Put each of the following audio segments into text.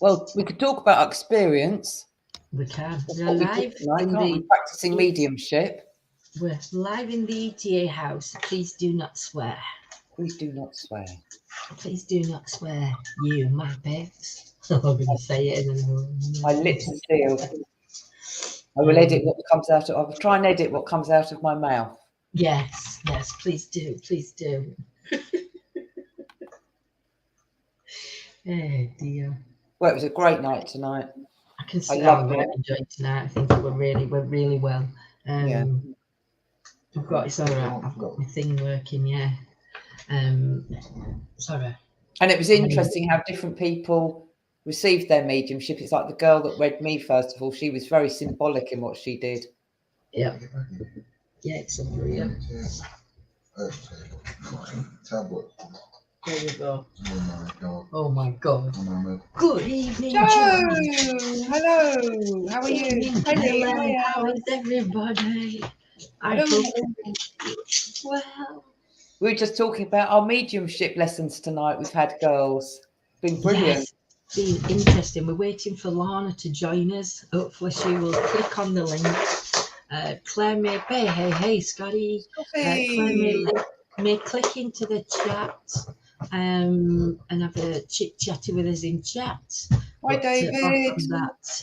Well, we could talk about our experience. We can. That's We're what we live did tonight, in can't we? the Practicing mediumship. We're live in the ETA house. Please do not swear. Please do not swear. Please do not swear. You, my babes. I'm going to say it and then My lips are sealed. I will edit what comes out of. I'll try and edit what comes out of my mouth. Yes, please do. Please do. Oh dear. Well, it was a great night tonight. I can see I'm going to enjoy it tonight. I think we're really well. Yeah. It's all right. I've got my thing working. Yeah. Sorry. And it was interesting how different people received their mediumship. It's like the girl that read me, first of all, she was very symbolic in what she did. Yeah. Yeah, it's unreal. Tablet. There we go. Oh my god. Good evening, Joe. Joe. Hello. How are you? Hello. How is everybody? I hope well. We were just talking about our mediumship lessons tonight. We've had girls. It's been brilliant. Yes, been interesting. We're waiting for Lana to join us. Hopefully she will click on the link. Claire hey Scotty. Claire may click into the chat and have a chit-chatty with us in chat. Hi, David.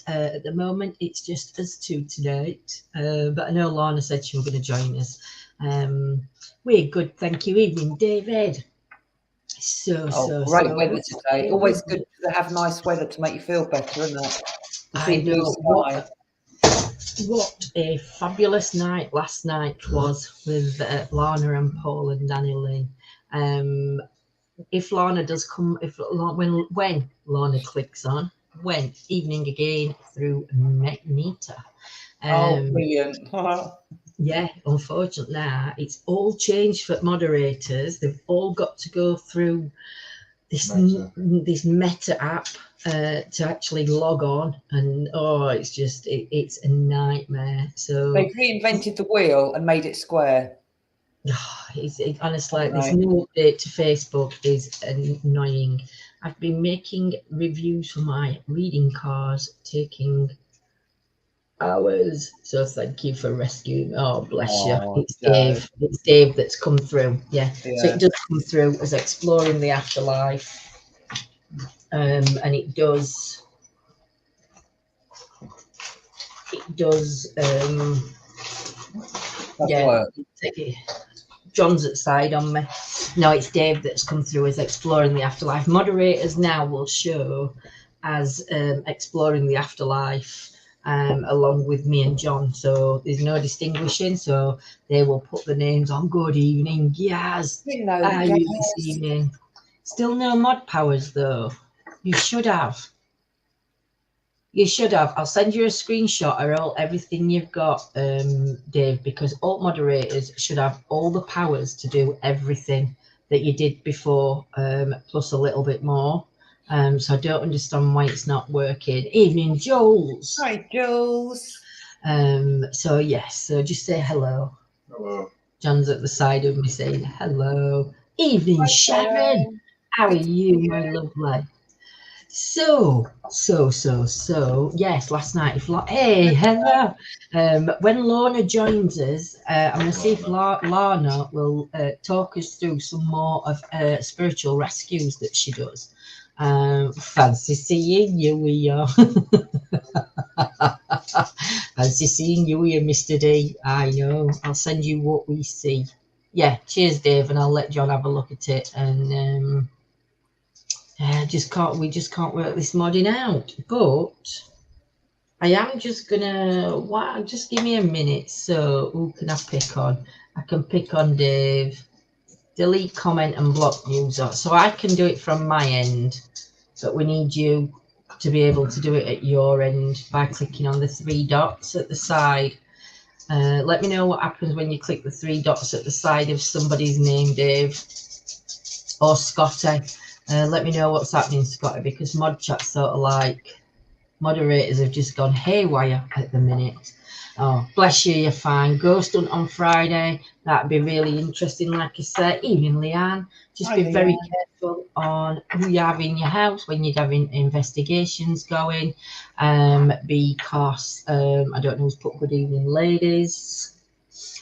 At the moment, it's just us two tonight. But I know Lana said she was going to join us. We're good, thank you. Evening, David. Great weather today. Always good to have nice weather to make you feel better, isn't it? I know. What a fabulous night last night was with Lana and Paul and Danny Lee. If Lana does come, when Lana clicks on, evening again through Magneto. Brilliant. Yeah, unfortunately now it's all changed for moderators. They've all got to go through this meta app to actually log on, and it's a nightmare. So they've reinvented the wheel and made it square. Honestly, this new update to Facebook is annoying. I've been making reviews for my reading cards, taking hours. So thank you for rescuing. Oh, bless you. It's Dave. It's Dave that's come through. Yeah. So it does come through as exploring the afterlife, and it does. John's at side on me. No, it's Dave that's come through as exploring the afterlife. Moderators now will show as exploring the afterlife along with me and John. So there's no distinguishing. So they will put the names on. Good evening, Yaz. Hello, How are you this evening? Still no mod powers though. You should have. I'll send you a screenshot of everything you've got, Dave, because all moderators should have all the powers to do everything that you did before, plus a little bit more. So I don't understand why it's not working. Evening, Jules. Hi, Jules. So just say hello. Hello. John's at the side of me saying hello. Evening, hi, Sharon. How are you, my lovely? So, yes, last night, hey, hello. When Lana joins us, I'm going to see if Lana will talk us through some more of spiritual rescues that she does. Fancy seeing you here. Fancy seeing you here, Mr. D. I know. I'll send you what we see. Yeah, cheers, Dave, and I'll let John have a look at it. And we just can't work this modding out. But I am just gonna just give me a minute. So who can I pick on? I can pick on Dave. Delete comment and block user. So I can do it from my end, but we need you to be able to do it at your end by clicking on the three dots at the side. Let me know what happens when you click the three dots at the side of somebody's name, Dave or Scotty. Let me know what's happening, Scotty, because mod chat's sort of like moderators have just gone haywire at the minute. Oh, bless you, you're fine. Ghost hunt on Friday. That'd be really interesting. Like I said, evening, Leanne. Just Hi, be very Leanne. careful on who you have in your house when you're having investigations going. Because I don't know who's put good evening, ladies.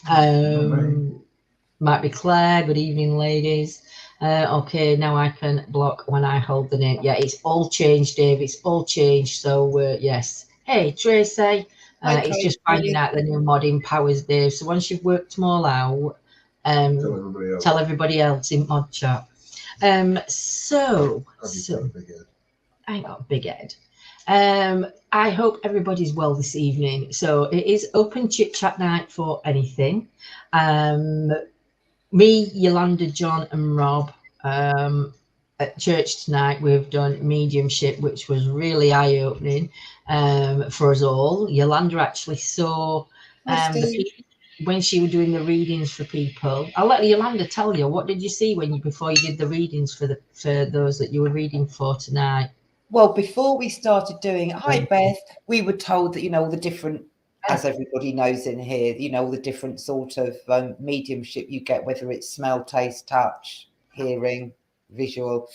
Might be Claire. Good evening, ladies. Okay, now I can block when I hold the name. Yeah, it's all changed, Dave. It's all changed. So yes. Hey, Tracy. Hi, It's Tracy. just finding out the new modding powers, Dave. So once you've worked them all out, tell everybody else in mod chat. So I ain't got a big head. I hope everybody's well this evening. So it is open chit chat night for anything. Me, Yolanda, John, and Rob at church tonight. We've done mediumship, which was really eye-opening for us all. Yolanda actually saw when she was doing the readings for people. I'll let Yolanda tell you. What did you see before you did the readings for those that you were reading for tonight? Well, before we started doing it, hi Beth, we were told that, all the different, as everybody knows in here, all the different sort of mediumship you get, whether it's smell, taste, touch, hearing, visual.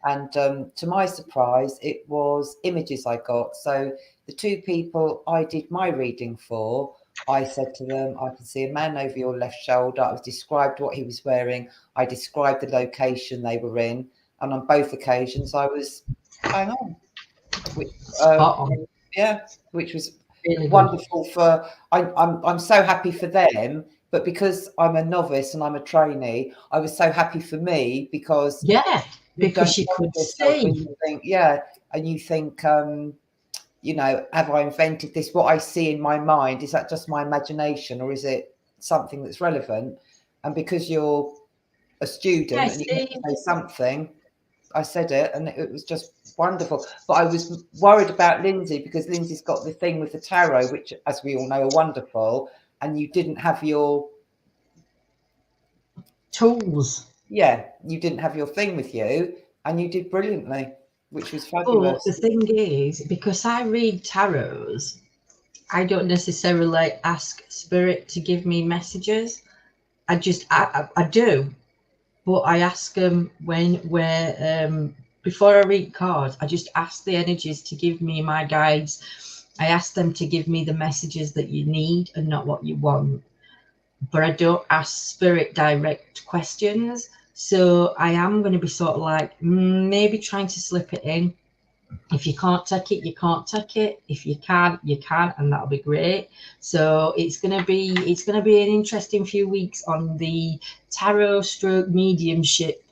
And to my surprise, it was images I got. So the two people I did my reading for, I said to them, I can see a man over your left shoulder. I described what he was wearing. I described the location they were in. And on both occasions, I was bang on. Which, which was really wonderful. I'm so happy for them, but because I'm a novice and I'm a trainee, I was so happy for me because she could see. And you think, and you think, have I invented this? What I see in my mind, is that just my imagination, or is it something that's relevant? And because you're a student and you have to say something, I said it, and it was just wonderful. But I was worried about Lindsay because Lindsay's got the thing with the tarot, which, as we all know, are wonderful. And you didn't have your tools. Yeah, you didn't have your thing with you, and you did brilliantly, which was fabulous. But the thing is, because I read tarots, I don't necessarily ask spirit to give me messages. I do. But I ask them before I read cards, I just ask the energies to give me my guides. I ask them to give me the messages that you need and not what you want. But I don't ask spirit direct questions. So I am going to be sort of like maybe trying to slip it in. If you can't take it, you can't take it. If you can, you can, and that'll be great. So it's gonna be an interesting few weeks on the tarot stroke mediumship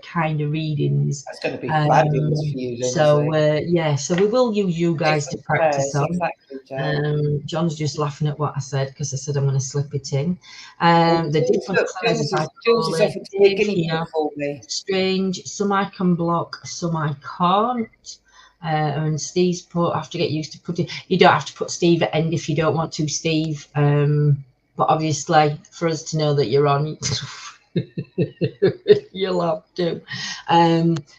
kind of readings. That's going to be fabulous for you, Lindsay. So we will use you guys to practice on. Exactly, John's just laughing at what I said because I said I'm going to slip it in. The different colours I call it. Strange. Some I can block, some I can't. And Steve's put, I have to get used to putting, you don't have to put Steve at end if you don't want to, Steve. But obviously, for us to know that you're on, you'll have to.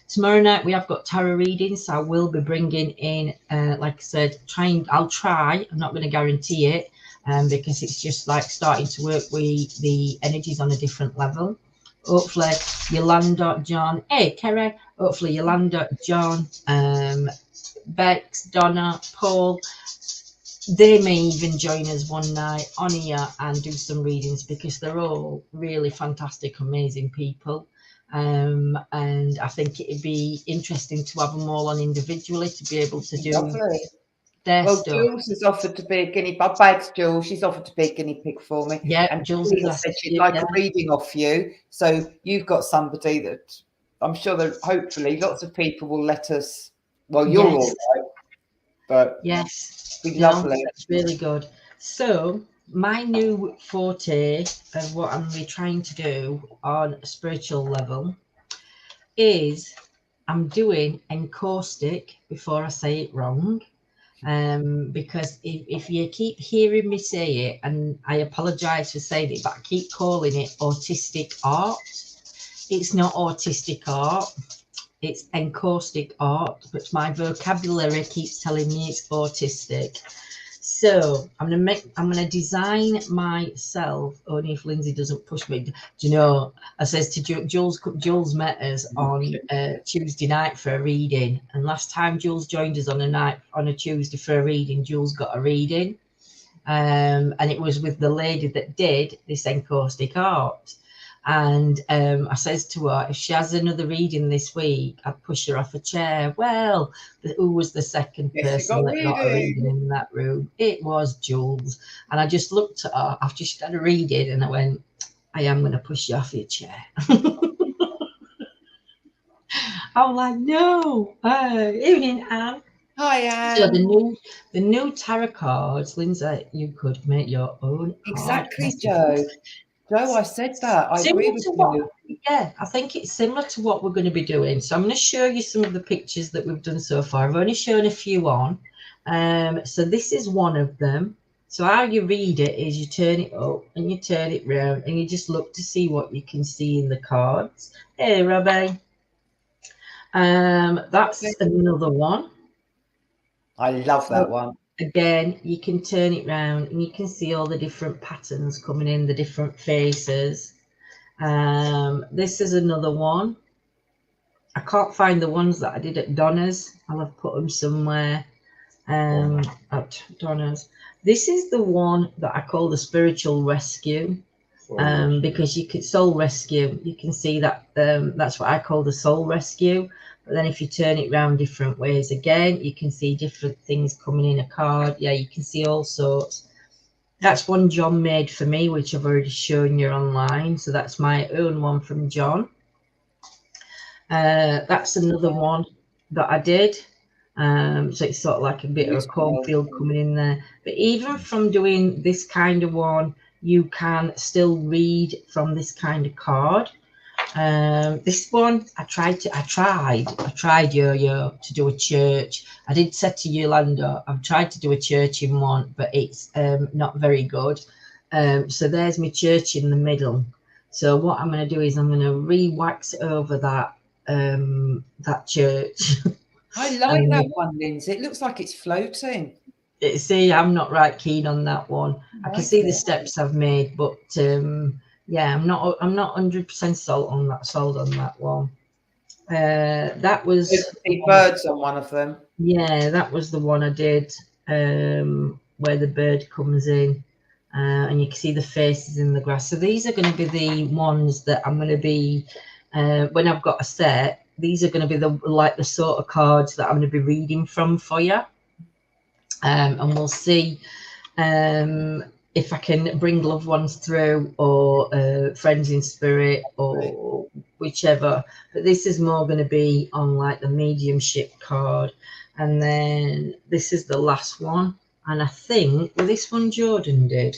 Tomorrow night we have got tarot readings, so I will be bringing in, like I said, I'll try, I'm not going to guarantee it, because it's just like starting to work with the energies on a different level. Hopefully Yolanda, John, hey Kerry, hopefully Yolanda, John, Bex, Donna, Paul, they may even join us one night on here and do some readings because they're all really fantastic, amazing people. And I think it'd be interesting to have them all on individually to be able to do their stuff. Jules has offered to be a guinea pig. Thanks, Jules. She's offered to be a guinea pig for me. Yeah, and Jules said she'd like a reading off you. So you've got somebody that I'm sure that hopefully lots of people will let us. Well, you're all right, but yes, lovely. That's really good. So my new forte of what I'm really trying to do on a spiritual level is I'm doing encaustic before I say it wrong. Because if you keep hearing me say it, and I apologize for saying it, but I keep calling it autistic art. It's not autistic art. it's encaustic art, but my vocabulary keeps telling me it's autistic. So I'm gonna design myself, only if Lindsay doesn't push me. Do you know, I says to Jules met us on Tuesday night for a reading, and last time Jules joined us on a Tuesday for a reading, Jules got a reading, and it was with the lady that did this encaustic art. And I says to her, if she has another reading this week, I'd push her off a chair. Well, who was the second person that got a reading in that room? It was Jules. And I just looked at her after she'd had a reading, and I went, I am going to push you off your chair. I was like, no. Evening, Anne. Hi, Anne. So the new tarot cards, Lindsay, you could make your own. Exactly, Joe. Joe, I said that. I agree with you. Yeah, I think it's similar to what we're going to be doing. So I'm going to show you some of the pictures that we've done so far. I've only shown a few on. So this is one of them. So how you read it is you turn it up and you turn it round and you just look to see what you can see in the cards. Hey, Robbie. That's another one. I love that one. Again, you can turn it round and you can see all the different patterns coming in, the different faces. This is another one. I can't find the ones that I did at Donna's. I'll have put them somewhere at Donna's. This is the one that I call the spiritual rescue, because you could soul rescue. You can see that that's what I call the soul rescue. But then if you turn it around different ways again, you can see different things coming in a card. Yeah, you can see all sorts. That's one John made for me, which I've already shown you online. So that's my own one from John. That's another one that I did. So it's sort of like a bit of a cornfield coming in there. But even from doing this kind of one, you can still read from this kind of card. This one I tried Yo-Yo to do a church. I did say to Yolanda, I've tried to do a church in one, but it's not very good. So there's my church in the middle. So what I'm going to do is I'm going to re-wax over that church. I like that one, Lindsay. It looks like it's floating. See, I'm not right keen on that one. I can see the steps I've made, but yeah, I'm not 100% sold on that one. That was birds on one of them. Yeah, that was the one I did, where the bird comes in, and you can see the faces in the grass. So these are going to be the ones that I'm going to be when I've got a set. These are going to be the sort of cards that I'm going to be reading from for you, and we'll see if I can bring loved ones through, or friends in spirit, or whichever. But this is more going to be on like the mediumship card. And then this is the last one. And I think, well, this one Jordan did.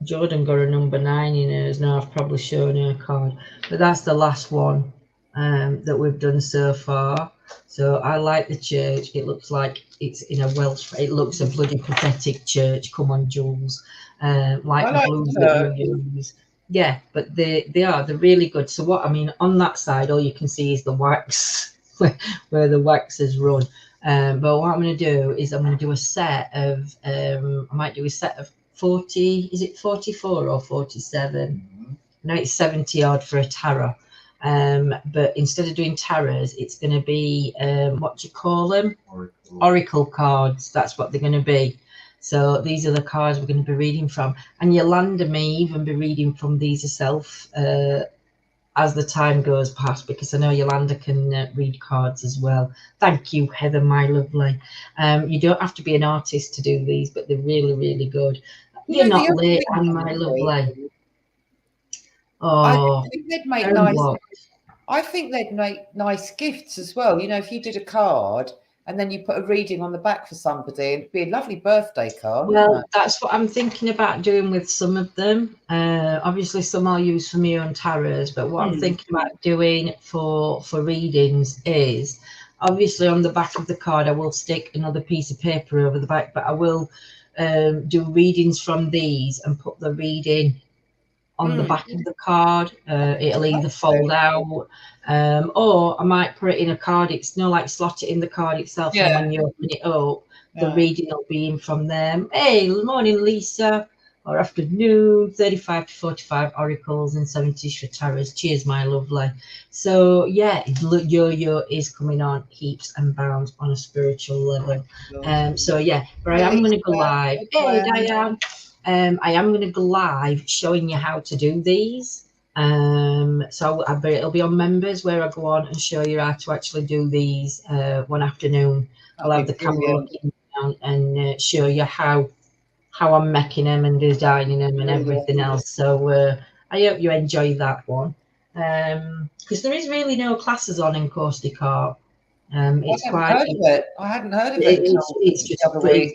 Jordan got a number 9 in hers. Now I've probably shown her card. But that's the last one that we've done so far. So I like the church. It looks like it's in a Welsh. It looks a bloody pathetic church. Come on, Jules. Like the blues that you use. Yeah, but they're really good. So what I mean, on that side, all you can see is the wax where the wax has run. But what I'm going to do is I'm going to do a set of I might do a set of 40. Is it 44 or 47? No, it's 70 odd for a tarot. But instead of doing tarots, it's going to be what do you call them? Oracle cards. That's what they're going to be. So these are the cards we're going to be reading from. And Yolanda may even be reading from these herself as the time goes past, because I know Yolanda can read cards as well. Thank you, Heather, my lovely. You don't have to be an artist to do these, but they're really, really good. You're not late, Anne, my lovely. Oh, I think they'd make nice gifts as well. You know, if you did a card and then you put a reading on the back for somebody, it'd be a lovely birthday card. Well, that's what I'm thinking about doing with some of them. Obviously, some I'll use for my own tarots, but what I'm thinking about doing for readings is, obviously on the back of the card, I will stick another piece of paper over the back, but I will do readings from these and put the reading on the back of the card. It'll either fold out, or I might put it in a card. It's like slot it in the card itself, and when you open it up, the reading will be in from them. Hey, good morning, Lisa. Or afternoon, 35 to 45 oracles and 70 for tarots. Cheers, my lovely. So yeah, yo-yo is coming on heaps and bounds on a spiritual level. So yeah, but I am going to go live. Hey, Diane. I am going to go live showing you how to do these. So it'll be on members where I go on and show you how to actually do these one afternoon. I'll have the camera looking down and show you how I'm making them and designing them and everything else. So I hope you enjoy that one. Because there is really no classes on Encaustic Art. It's I hadn't heard of it. It's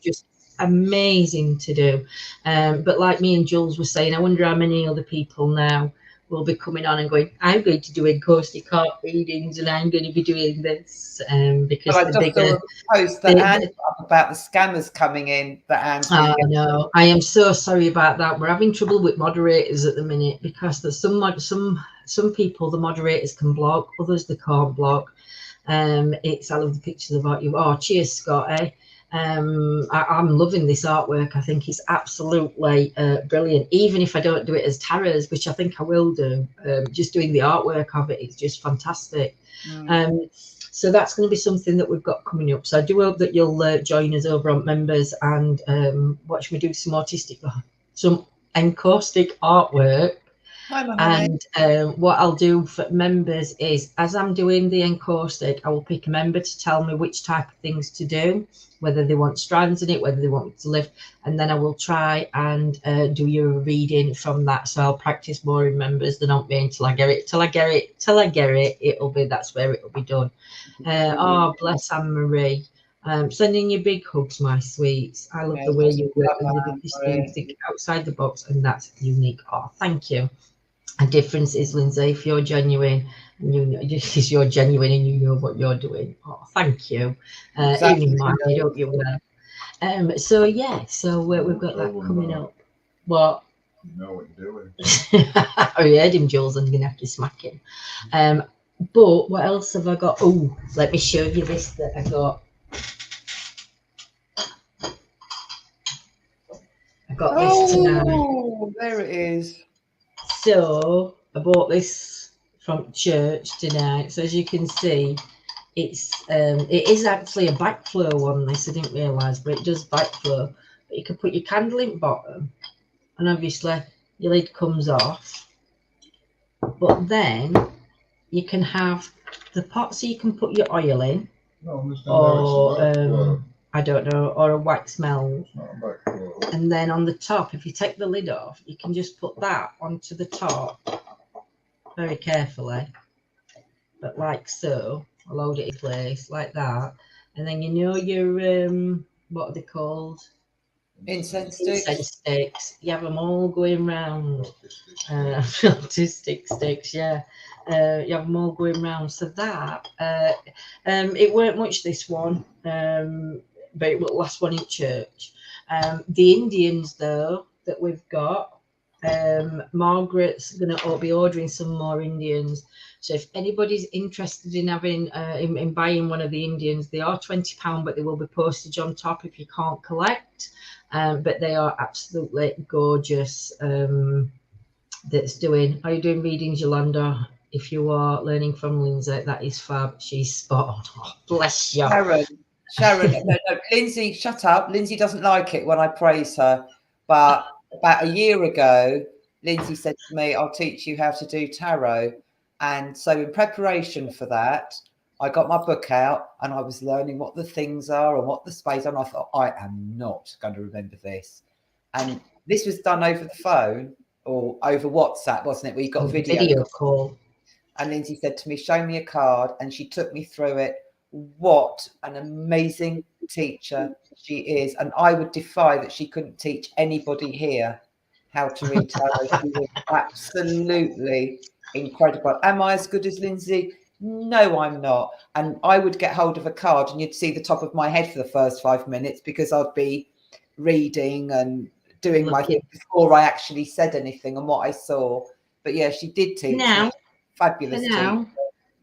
just amazing to do. But like me and Jules were saying, I wonder how many other people now will be coming on and going, I'm going to do Encaustic Art readings and I'm going to be doing this. Because I just saw a post that Anne up about the scammers coming in. I know. I am so sorry about that. We're having trouble with moderators at the minute because there's some people the moderators can block, others they can't block. I love the pictures about you. Oh, cheers, Scotty. I'm loving this artwork. I think it's absolutely brilliant. Even if I don't do it as tarots, which I think I will do, just doing the artwork of it, it's just fantastic. So that's going to be something that we've got coming up. So I do hope that you'll join us over on members and watch me do some encaustic artwork. And what I'll do for members is, as I'm doing the encaustic, I will pick a member to tell me which type of things to do, whether they want strands in it, whether they want me to lift, and then I will try and do your reading from that. So I'll practice more in members than on me until I get it. That's where it'll be done. Oh, bless Anne Marie. Sending you big hugs, my sweets. I love the way you work with you think outside the box, and that's unique. Oh, thank you. A difference is, Lindsay, if you're genuine and you know you're genuine and you know what you're doing. Oh, thank you. Exactly. Even mine, you don't you know. So yeah, so we've got that coming up. What? You know what you're doing. I heard him, Jules, and I'm gonna have to smack him. But what else have I got? Oh, let me show you this that I got. I got this tonight. Oh, there it is. So I bought this from church tonight. So as you can see, it is actually a backflow one. This I didn't realise, but it does backflow. But you can put your candle in bottom, and obviously your lid comes off. But then you can have the pot, so you can put your oil in, or I don't know, or a wax melt. And then on the top, if you take the lid off, you can just put that onto the top very carefully, but like so. I'll load it in place like that, and then you know your what are they called? Incense sticks. Incense sticks. You have them all going round. Autistic sticks, yeah. You have them all going round. So that it weren't much, this one, but it was the last one in church. The Indians, though, that we've got, Margaret's going to be ordering some more Indians. So if anybody's interested in having in buying one of the Indians, they are £20, but there will be postage on top if you can't collect. But they are absolutely gorgeous. That's doing. Are you doing readings, Yolanda? If you are learning from Lindsay, that is fab. She's spot on. Oh, bless you. Sharon, no, Lindsay, shut up. Lindsay doesn't like it when I praise her. But about a year ago, Lindsay said to me, I'll teach you how to do tarot. And so in preparation for that, I got my book out and I was learning what the things are and what the space are. And I thought, I am not going to remember this. And this was done over the phone or over WhatsApp, wasn't it? We got a video call. And Lindsay said to me, show me a card. And she took me through it. What an amazing teacher she is. And I would defy that she couldn't teach anybody here how to read tarot. She was absolutely incredible. Am I as good as Lindsay? No, I'm not. And I would get hold of a card and you'd see the top of my head for the first 5 minutes because I'd be reading and doing my thing before I actually said anything and what I saw. But yeah, she did teach me. Fabulous teacher.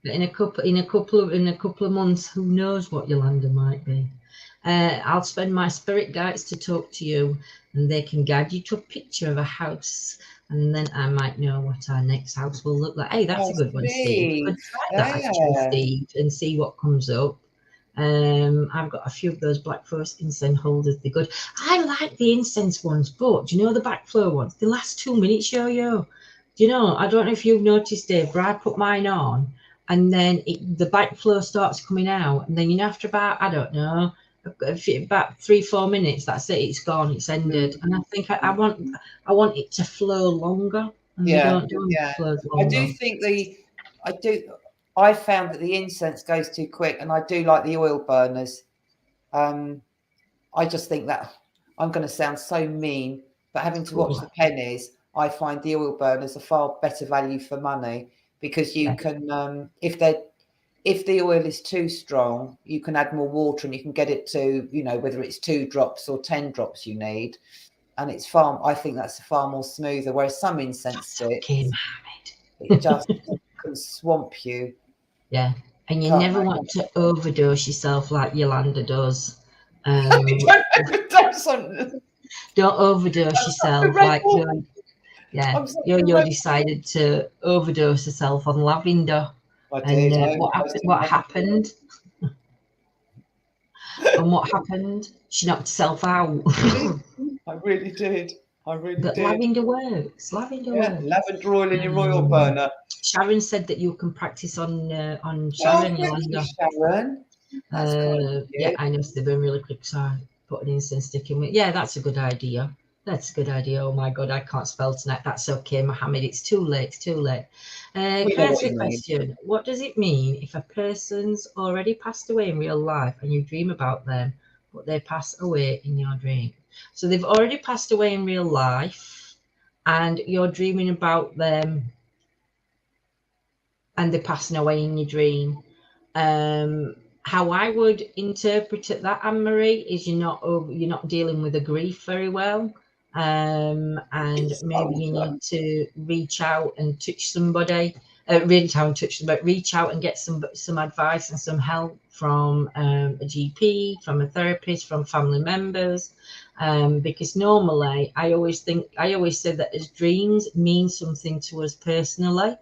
But in a couple of months, who knows what Yolanda might be. I'll spend my spirit guides to talk to you, and they can guide you to a picture of a house, and then I might know what our next house will look like. Hey, that's a good one, Steve. Could try that actually, Steve, and see what comes up. I've got a few of those Black Forest incense holders. They're good. I like the incense ones, but do you know the backflow ones? They last 2 minutes, yo. Do you know? I don't know if you've noticed, Dave, but I put mine on, and then the backflow starts coming out, and then after about, I don't know, about 3-4 minutes, that's it. It's gone. It's ended. And I think I want it to flow longer, and they don't do it flows longer. I do think I found that the incense goes too quick, and I do like the oil burners. I just think that I'm going to sound so mean, but having to watch the pennies, I find the oil burners are far better value for money, because you can, if the oil is too strong, you can add more water and you can get it to, whether it's 2 drops or 10 drops you need. And I think that's far more smoother. Whereas some incense sticks, it just can swamp you. Yeah. And you never want to overdose yourself like Yolanda does. Don't overdose yourself like Yo decided to overdose herself on lavender. What happened? And what happened? She knocked herself out. I really did. But lavender works. Lavender works. Lavender oil in your oil burner. Sharon said that you can practice on Sharon. Sharon. Yeah, I know they've been really quick. So I put an incense stick in. Yeah, that's a good idea. That's a good idea. Oh my God, I can't spell tonight. That's okay, Mohammed. It's too late. Can I ask a question? What does it mean if a person's already passed away in real life and you dream about them, but they pass away in your dream? So they've already passed away in real life and you're dreaming about them and they're passing away in your dream. How I would interpret it, that, Anne-Marie, is you're not dealing with the grief very well. And maybe you need to reach out and touch somebody, reach out and get some advice and some help from a GP, from a therapist, from family members, because normally I always say that as dreams mean something to us personally.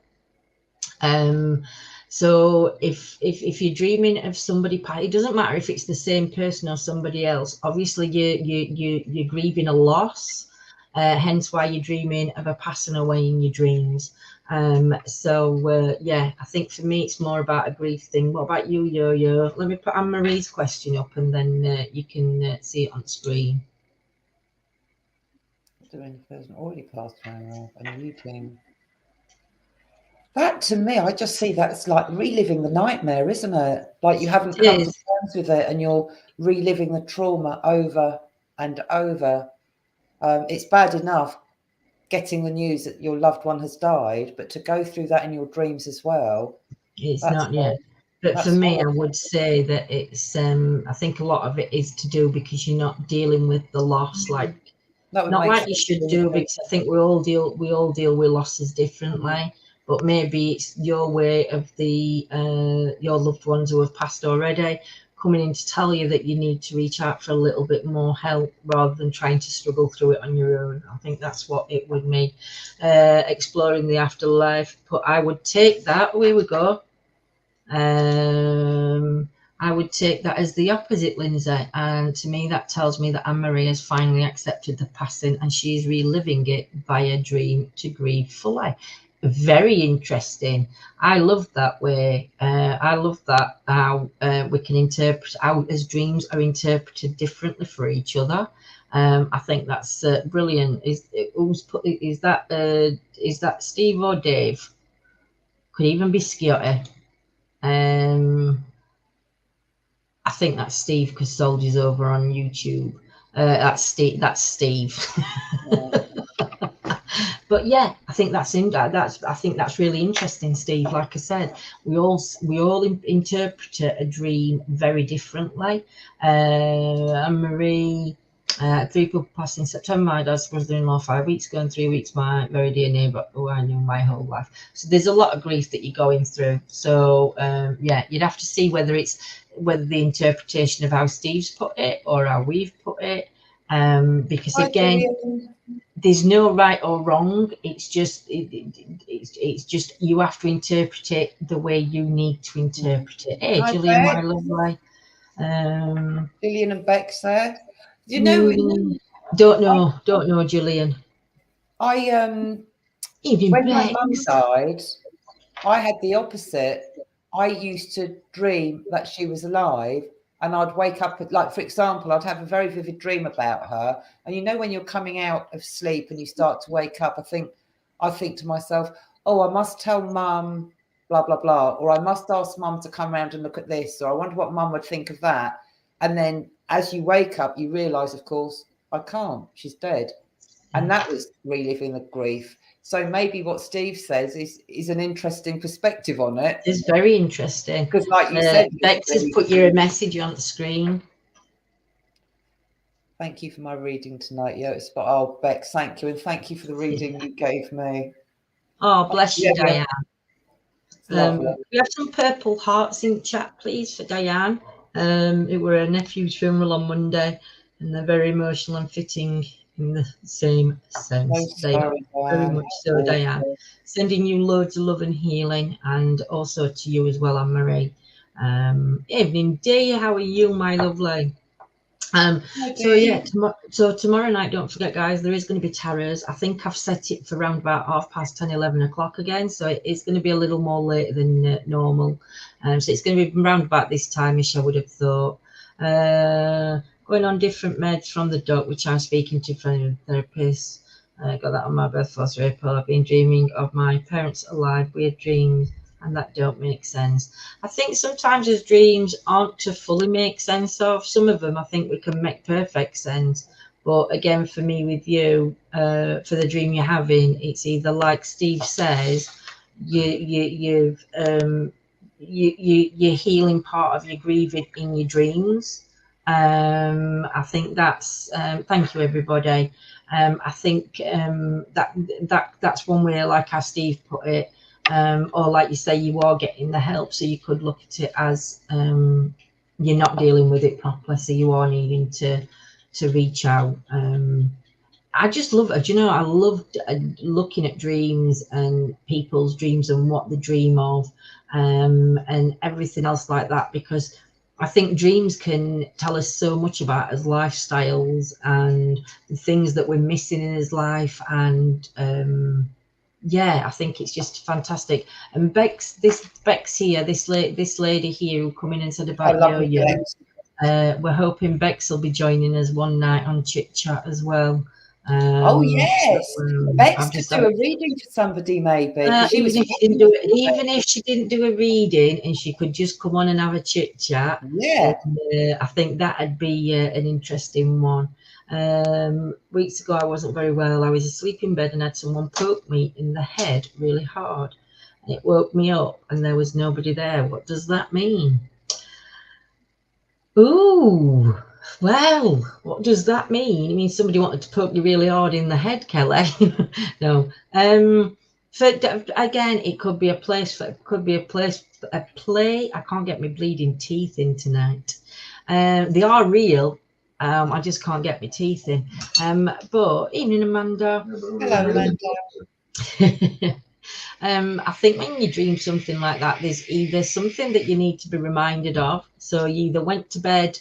So if you're dreaming of somebody, it doesn't matter if it's the same person or somebody else. Obviously, you're grieving a loss, hence why you're dreaming of a passing away in your dreams. Yeah, I think for me it's more about a grief thing. What about you, Yo-Yo? Let me put Anne-Marie's question up, and then you can see it on the screen. Doing the person already passed away and you dream. That, to me, I just see that's like reliving the nightmare, isn't it? Like you haven't come to terms with it and you're reliving the trauma over and over. It's bad enough getting the news that your loved one has died, but to go through that in your dreams as well. It's not yet. But for me, I would say that it's, I think a lot of it is to do because you're not dealing with the loss not like you should do, because I think we all deal with losses differently. But maybe it's your way of your loved ones who have passed already coming in to tell you that you need to reach out for a little bit more help rather than trying to struggle through it on your own. I think that's what it would mean, exploring the afterlife. But I would take that, away we go. I would take that as the opposite, Lindsay. And to me, that tells me that Anne-Marie has finally accepted the passing and she's reliving it via dream to grieve fully. Very interesting. I love that way. I love that how we can interpret how as dreams are interpreted differently for each other. I think that's brilliant. Is that Steve or Dave? Could even be Scotty. I think that's Steve because Soldier's over on YouTube. That's Steve. But yeah, I think that's really interesting, Steve. Like I said, we all interpret a dream very differently. Anne-Marie, 3 people passed in September. My dad's brother-in-law 5 weeks ago, and 3 weeks my very dear neighbour who I knew my whole life. So there's a lot of grief that you're going through. So yeah, you'd have to see whether the interpretation of how Steve's put it or how we've put it. Because again, there's no right or wrong. It's just it's just you have to interpret it the way you need to interpret it. Hey, Gillian, my lovely. Gillian and Bex there. You know, don't know, Gillian. When my mum died, I had the opposite. I used to dream that she was alive, and I'd wake up, like, for example, I'd have a very vivid dream about her. And you know, when you're coming out of sleep and you start to wake up, I think to myself, oh, I must tell mum, blah, blah, blah, or I must ask mum to come around and look at this, or I wonder what mum would think of that. And then as you wake up, you realise, of course, I can't. She's dead. And that was reliving the grief. So maybe what Steve says is an interesting perspective on it. It's very interesting. Because like you said, Bex has put your message on the screen. Thank you for my reading tonight. Yeah, it's oh, Bex, thank you. And thank you for the reading you gave me. Oh, bless you, yeah, Diane. We have some purple hearts in chat, please, for Diane. It were her nephew's funeral on Monday, and they're very emotional and fitting in the same sense. They are very much so, Diane. Sending you loads of love and healing, and also to you as well, Anne-Marie. Evening, dear. How are you, my lovely? So yeah, tomorrow night, don't forget, guys, there is going to be terrors. I think I've set it for around about 10:30, 11 o'clock again, so it's going to be a little more later than normal. So it's going to be around about this time-ish, I would have thought. Going on different meds from the doc, which I'm speaking to from a therapist. I got that on my birth 4th of April. I've been dreaming of my parents alive, weird dreams, and that don't make sense. I think sometimes those dreams aren't to fully make sense of. Some of them I think we can make perfect sense. But again, for me, with you, for the dream you're having, it's either like Steve says, you're healing part of your grieving in your dreams. I think that's thank you, everybody. I think that's one way, like how Steve put it. Or like you say, you are getting the help, so you could look at it as you're not dealing with it properly, so you are needing to reach out. I just love it. Do you know, I loved looking at dreams and people's dreams and what they dream of, and everything else like that, because I think dreams can tell us so much about us lifestyles and the things that we're missing in his life, and yeah, I think it's just fantastic. And Bex here, this lady here who come in and said about Yo-Yo. We're hoping Bex will be joining us one night on Chit Chat as well. Oh yes, so, Bex could do a reading for somebody, maybe. Even if she didn't do a reading, and she could just come on and have a chit chat. Yeah, I think that'd be an interesting one. Weeks ago, I wasn't very well. I was asleep in bed and had someone poke me in the head really hard, and it woke me up, and there was nobody there. What does that mean? Ooh, well, what does that mean? It means somebody wanted to poke you really hard in the head, Kelly. No. For again, it could be a place. A play. I can't get my bleeding teeth in tonight. They are real. I just can't get my teeth in. But evening, Amanda. Hello, Amanda. I think when you dream something like that, there's either something that you need to be reminded of. So you either went to bed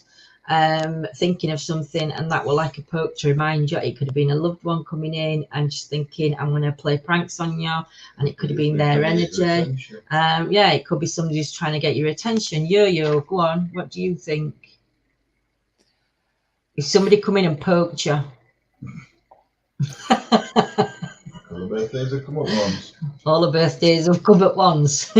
thinking of something, and that were like a poke to remind you. It could have been a loved one coming in and just thinking, I'm going to play pranks on you, and it could have been their energy. Yeah, it could be somebody who's trying to get your attention. Yo-Yo, go on. What do you think? If somebody come in and poked you. All the birthdays have come at once. All the birthdays have come at once.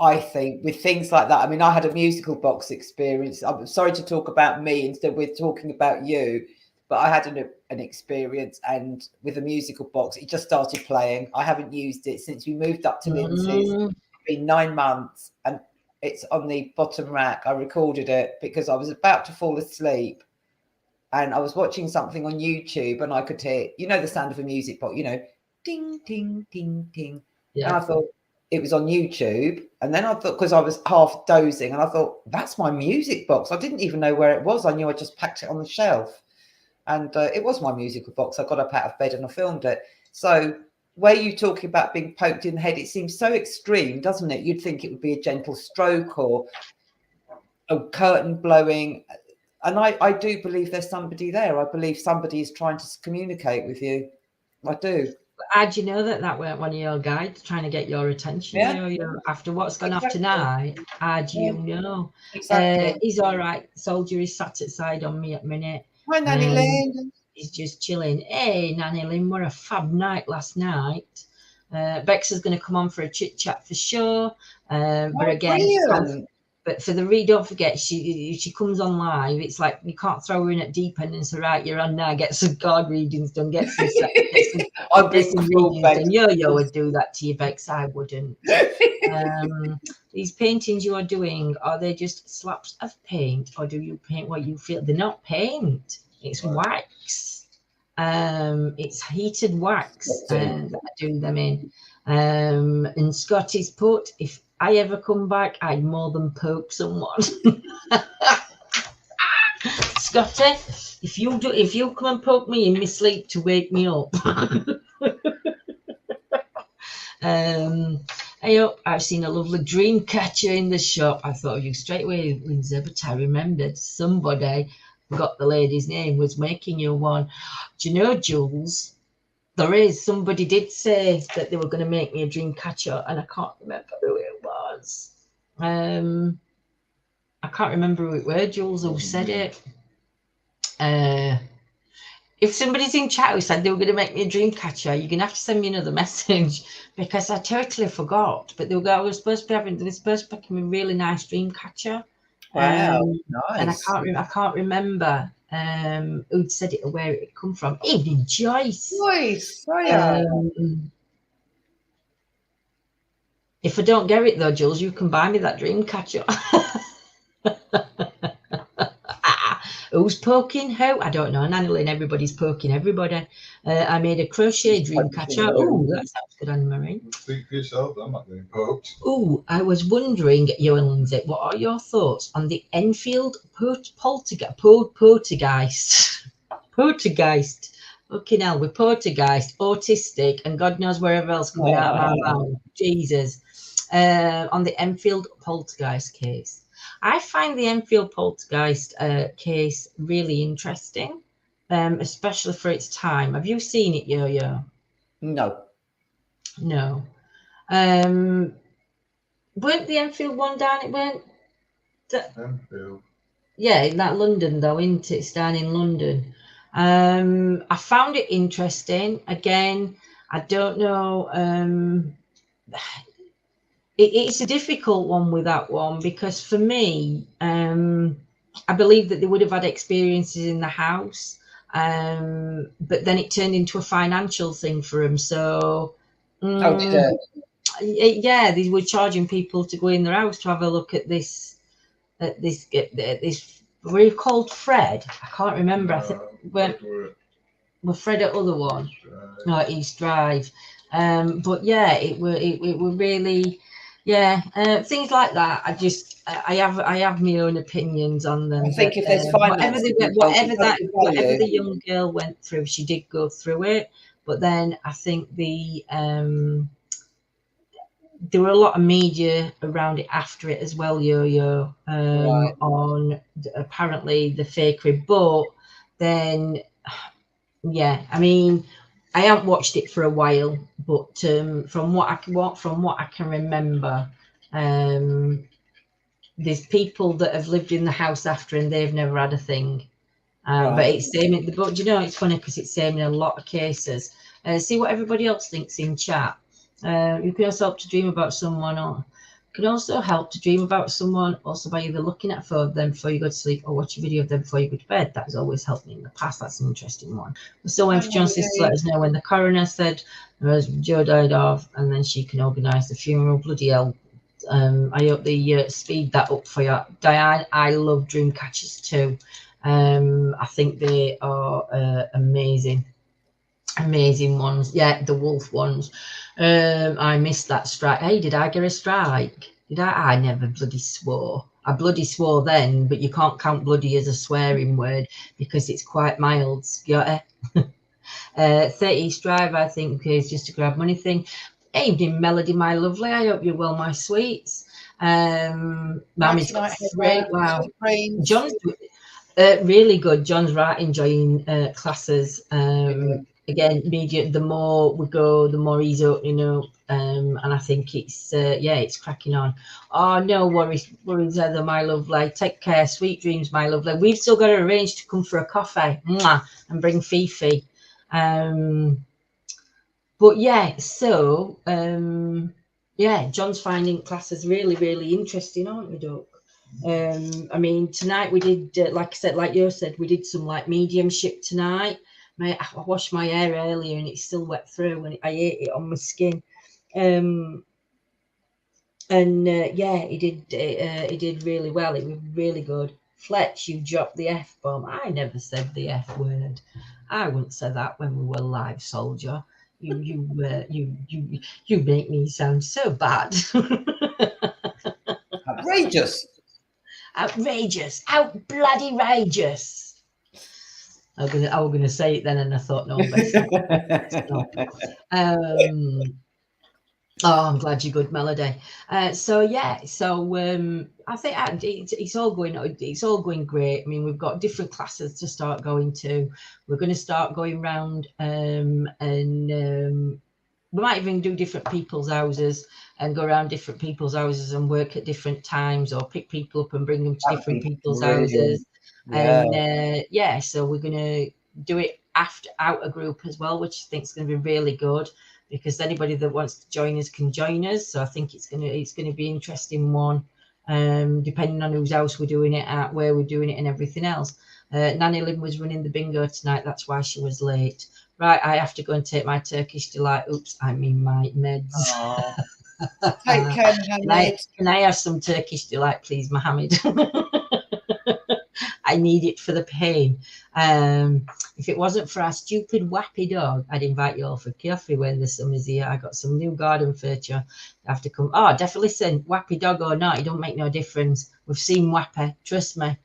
I think with things like that, I mean, I had a musical box experience. I'm sorry to talk about me instead we're talking about you, but I had an experience, and with a musical box, it just started playing. I haven't used it since we moved up to Lindsay's. It's been 9 months, and It's on the bottom rack. I recorded it because I was about to fall asleep and I was watching something on YouTube and I could hear, you know, the sound of a music box, you know, ding, ding, ding, ding. Yeah. And I thought it was on YouTube. And then I thought, because I was half dozing, and I thought, that's my music box. I didn't even know where it was. I knew I just packed it on the shelf. And it was my musical box. I got up out of bed and I filmed it. So where you talking about being poked in the head, it seems so extreme, doesn't it? You'd think it would be a gentle stroke or a curtain blowing. And I do believe there's somebody there. I believe somebody is trying to communicate with you. I do. How do you know that weren't one of your guides trying to get your attention? Yeah. After what's gone off Exactly. tonight, how do you know? Exactly. He's all right. Soldier is sat outside on me at minute. Hi, Nanny Lynn. He's just chilling. Hey, Nanny Lynn, what a fab night last night. Bex is going to come on for a chit chat for sure. But again, but for the don't forget, she comes on live. It's like you can't throw her in at deep end and say, right, you're on now. Get some card readings done. Get some readings done. Yo would do that to you, Bex. I wouldn't. These paintings you are doing, are they just slaps of paint, or do you paint what you feel? They're not paint. It's wax. It's heated wax that I do them in. And Scotty's put, if I ever come back, I'd more than poke someone. Scotty, if you come and poke me in my sleep to wake me up. I've seen a lovely dream catcher in the shop. I thought of you straight away, Lindsay, but I remembered somebody, forgot the lady's name, was making you one. Do you know, Jules, somebody did say that they were going to make me a dream catcher, and I can't remember who it was. I can't remember who it was, Jules, who said it. If somebody's in chat who said they were going to make me a dream catcher, you're going to have to send me another message, because I totally forgot. But they were supposed to be making a really nice dream catcher. Wow, nice. And I can't remember who'd said it or where it had come from. Evening, Joyce. Joyce, if I don't get it though, Jules, you can buy me that dream catcher. Who's poking who? I don't know. Nanny Lynn, everybody's poking everybody. I made a crochet dream catcher. Oh, that sounds good, Anne-Marie. Speak for yourself, I'm not getting poked. Oh, I was wondering, you and Lindsay, what are your thoughts on the Enfield Poltergeist? Poltergeist. Fucking hell, with Poltergeist, autistic, and God knows wherever else coming out of my mouth. Jesus. On the Enfield Poltergeist case. I find the Enfield Poltergeist case really interesting, especially for its time. Have you seen it, Yo-Yo? No. Weren't the Enfield one down? It weren't. Enfield. Yeah, in that London though, isn't it? It's down in London. I found it interesting. Again, I don't know. It's a difficult one with that one, because for me, I believe that they would have had experiences in the house, but then it turned into a financial thing for them. So, yeah, they were charging people to go in their house to have a look at this. Were you called Fred? I can't remember. I think we're Fred at other one. No, East Drive. But yeah, it were really. Yeah, things like that. I have my own opinions on them. I think if there's whatever the young girl went through, she did go through it. But then I think there were a lot of media around it after it as well, Yo-Yo, on apparently the fakery. But then, yeah, I mean, I haven't watched it for a while, but from what I can remember, there's people that have lived in the house after and they've never had a thing. But it's same in the book. You know, it's funny because it's same in a lot of cases. See what everybody else thinks in chat. You can also help to dream about someone, or can also help to dream about someone also by either looking at a photo of them before you go to sleep or watch a video of them before you go to bed. That has always helped me in the past. That's an interesting one. We're still waiting for Johnson to let us know when the coroner said Joe died of, and then she can organise the funeral. Bloody hell, I hope they speed that up for you. Diane, I love Dreamcatchers too. I think they are amazing ones. Yeah, the wolf ones. I missed that strike. Hey, did I get a strike? Did I never bloody swore. I bloody swore then, but you can't count bloody as a swearing word because it's quite mild. Got it? 30 East Drive, I think, is just a grab money thing. Evening, Melody, my lovely. I hope you're well, my sweets. Mammy's got three. Wow. John's really good. John's right enjoying classes. Again, media. The more we go, the more he's opening up. And I think it's it's cracking on. Oh, no worries, Heather, my lovely. Take care, sweet dreams, my lovely. We've still got to arrange to come for a coffee. Mwah, and bring Fifi. But yeah, so John's finding classes really, really interesting, aren't we, Duck? I mean, tonight we did, like I said, like you said, we did some like mediumship tonight. I washed my hair earlier and it's still wet through, and I ate it on my skin. He did really well. It was really good. Fletch, you dropped the F-bomb. I never said the F word. I wouldn't say that when we were live, soldier. You make me sound so bad. Outrageous, out bloody rageous. I was gonna say it then, and I thought, no, best not. I'm glad you're good, Melody. I think it's all going great. I mean, we've got different classes to start going to. We're going to start going round, we might even do different people's houses and go around different people's houses and work at different times, or pick people up and bring them to different people's houses. Yeah. And so we're going to do it out a group as well, which I think is going to be really good, because anybody that wants to join us can join us. So I think it's going to be an interesting one, depending on whose house we're doing it at, where we're doing it, and everything else. Nanny Lynn was running the bingo tonight. That's why she was late. Right, I have to go and take my Turkish delight. Oops, I mean my meds. Take care, Mohammed. Can I have some Turkish delight, please, Mohammed? I need it for the pain. If it wasn't for our stupid wappy dog, I'd invite you all for coffee when the summer's here. I got some new garden furniture. I have to come. Oh, definitely listen, wappy dog or not, it don't make no difference. We've seen wappy, trust me.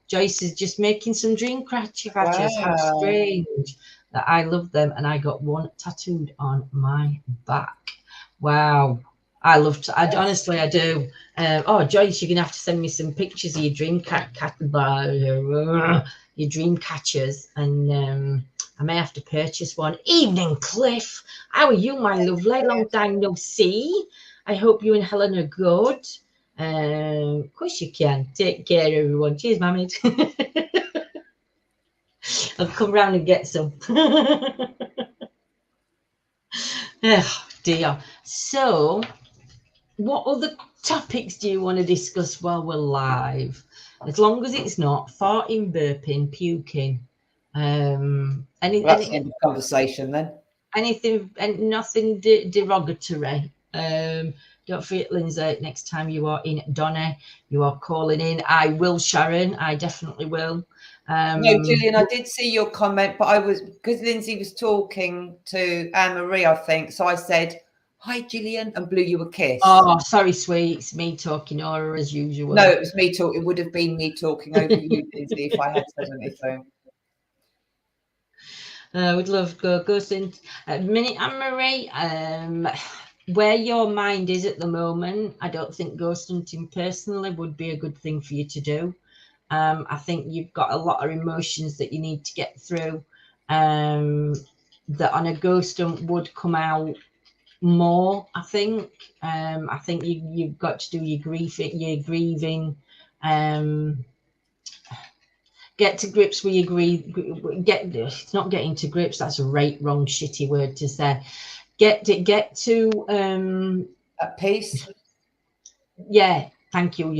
Joyce is just making some dream catchers. Wow. How strange that I love them, and I got one tattooed on my back. Wow. I honestly, I do. Joyce, you're gonna have to send me some pictures of your dream your dream catchers, and I may have to purchase one. Evening, Cliff. How are you, my lovely? Long time no see. I hope you and Helen are good. Of course you can. Take care, everyone. Cheers, Mammy. I'll come round and get some. Oh dear. So, what other topics do you want to discuss while we're live? As long as it's not farting, burping, puking. That's the end of conversation then. Anything, and nothing derogatory. Don't forget, Lindsay, next time you are in Donna, you are calling in. I will, Sharon. I definitely will. No, Gillian, I did see your comment, but because Lindsay was talking to Anne-Marie, I think. So I said, hi, Gillian, and blew you a kiss. Oh, sorry, sweet. It's me talking over as usual. No, it was me talking. It would have been me talking over you, Lindsay, if I had said anything. We'd love to go in a minute, Anne-Marie. Where your mind is at the moment, I don't think ghost hunting personally would be a good thing for you to do. I think you've got a lot of emotions that you need to get through, that on a ghost hunt would come out more. I think you've got to do your grieving, get to grips with your grief. It's not getting to grips, that's a wrong shitty word to say. Get to at peace. Yeah, thank you.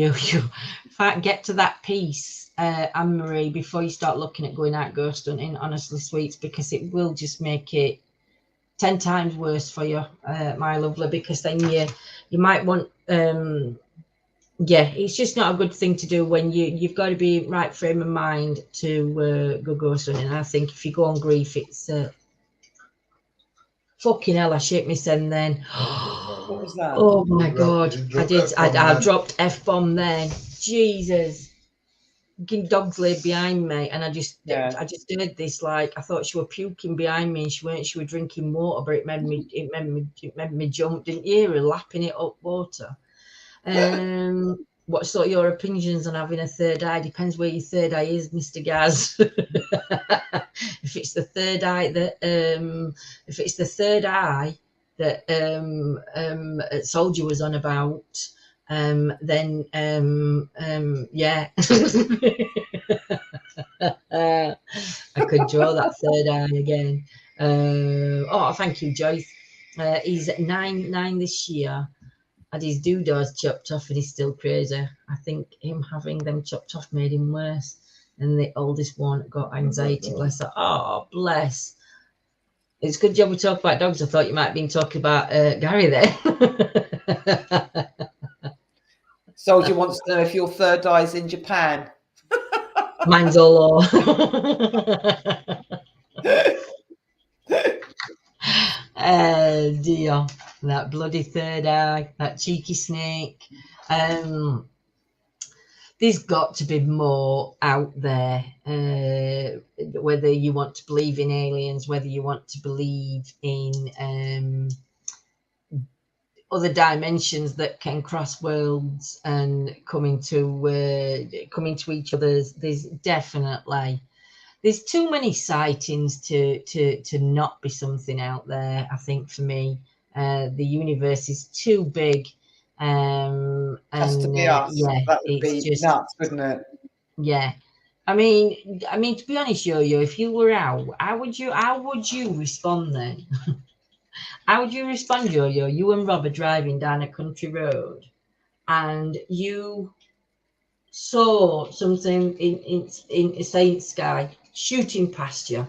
Get to that peace, Anne-Marie, before you start looking at going out ghost hunting, honestly, sweets, because it will just make it 10 times worse for you, my lovely, because then you might want it's just not a good thing to do when you've got to be in right frame of mind to go something. I think if you go on grief, it's fucking hell, I shit myself then. What was that? Oh my god, I dropped F-bomb then. Jesus. Dogs lay behind me, and I just heard this, like I thought she were puking behind me, and she weren't. She were drinking water, but it made me jump. Didn't you hear her lapping it up water? What sort of your opinions on having a third eye? Depends where your third eye is, Mr. Gaz. If it's the third eye that Soldier was on about, then yeah. I could draw that third eye again. Oh, thank you, Joyce. He's at nine this year. Had his doodads chopped off, and he's still crazy. I think him having them chopped off made him worse. And the oldest one got anxiety. Bless her. Oh, bless. It's a good job we talk about dogs. I thought you might have been talking about Gary there. Soldier wants to know if your third eye's in Japan. Mine's all oh dear, that bloody third eye, that cheeky snake. There's got to be more out there, whether you want to believe in aliens, whether you want to believe in other dimensions that can cross worlds and come into each other's. There's too many sightings to not be something out there. I think for me, the universe is too big. Has to be us. Yeah, that would it's be just nuts, wouldn't it? Yeah, I mean, to be honest, Yo-Yo, if you were out, how would you respond then? How would you respond, Yo-Yo? You and Rob are driving down a country road, and you saw something in a saint sky shooting past you.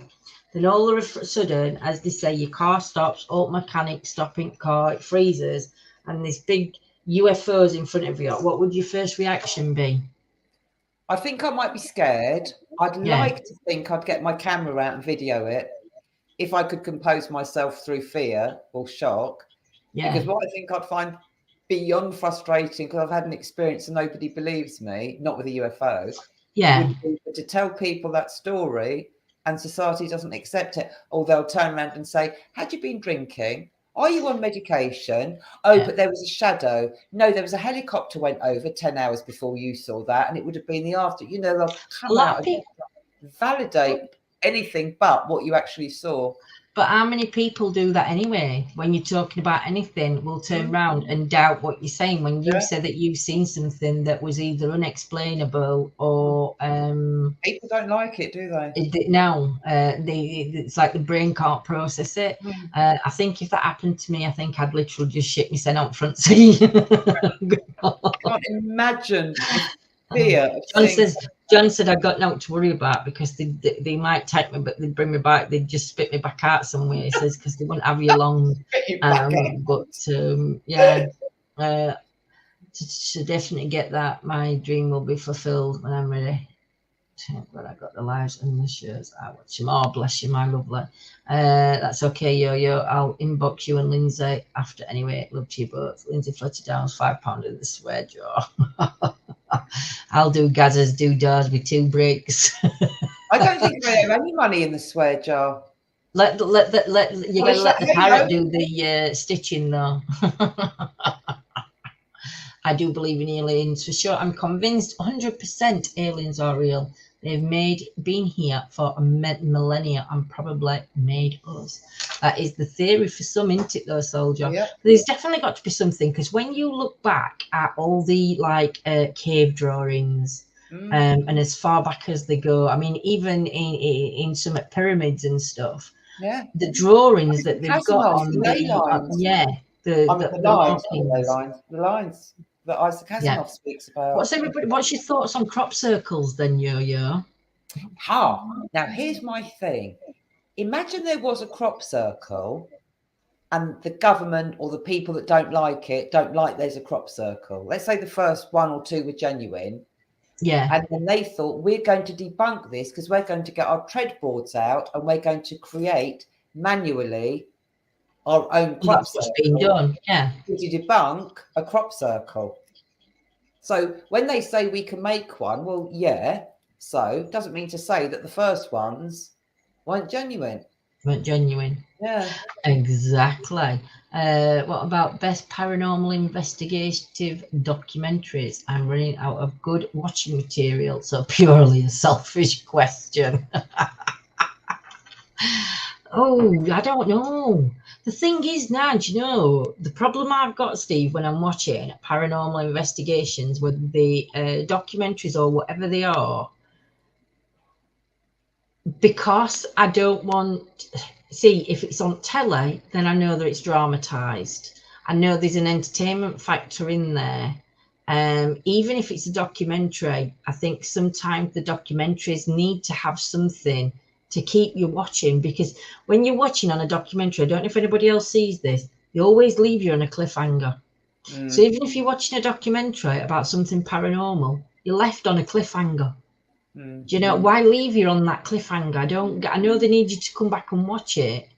Then all of a sudden, as they say, your car stops, all mechanics stopping car, it freezes, and this big UFO's in front of you. What would your first reaction be? I think I might be scared. I'd like to think I'd get my camera out and video it if I could compose myself through fear or shock. Yeah. Because what I think I'd find beyond frustrating, because I've had an experience and nobody believes me, not with a UFO, would be to tell people that story and society doesn't accept it. Or they'll turn around and say, had you been drinking? Are you on medication? Oh, but there was a shadow. No, there was a helicopter went over 10 hours before you saw that, and it would have been the after. You know, they'll come out and validate anything but what you actually saw. But how many people do that anyway? When you're talking about anything, will turn around and doubt what you're saying. When you said that you've seen something that was either unexplainable or people don't like it, do they? No, it's like the brain can't process it. I think if that happened to me, I think I'd literally just shit myself out front seat. Can't imagine fear. John said I've got nothing to worry about because they might take me, but they'd bring me back. They'd just spit me back out somewhere. He says because they wouldn't have you long. To definitely get that, my dream will be fulfilled when I'm ready. But I got the lives and the shirts. I watch them. Oh, bless you, my lovely. That's okay, Yo-Yo. I'll inbox you and Lindsay after anyway. Love to you both. Lindsay floated down £5 of the swear jar. I'll do Gazza's doodahs with 2 bricks. I don't think we have any money in the swear jar. You gotta let the parrot do the stitching though. I do believe in aliens for sure. I'm convinced 100% aliens are real. They've been here for a millennia and probably made us. That is the theory for some, isn't it, though, Soldier? Yeah. There's definitely got to be something, because when you look back at all the cave drawings, and as far back as they go, I mean, even in some pyramids and stuff, the drawings that they've got on the lines that Isaac Asimov speaks about. What's your thoughts on crop circles then, Yo-Yo? Now here's my thing. Imagine there was a crop circle and the government or the people that don't like it don't like there's a crop circle. Let's say the first 1 or 2 were genuine. Yeah. And then they thought, we're going to debunk this because we're going to get our tread boards out and we're going to create manually our own crop That's what's being done. Yeah. to debunk a crop circle. So when they say we can make one, well, yeah. So it doesn't mean to say that the first ones weren't genuine. Weren't genuine. Yeah. Exactly. What about best paranormal investigative documentaries? I'm running out of good watching material, so purely a selfish question. Oh, I don't know. The thing is, Nige, you know, the problem I've got, Steve, when I'm watching paranormal investigations, whether the documentaries or whatever they are, because I don't want, see, if it's on telly, then I know that it's dramatized. I know there's an entertainment factor in there. Even if it's a documentary, I think sometimes the documentaries need to have something to keep you watching, because when you're watching on a documentary, I don't know if anybody else sees this, they always leave you on a cliffhanger. So even if you're watching a documentary about something paranormal, you're left on a cliffhanger. Do you know why leave you on that cliffhanger? I know they need you to come back and watch it,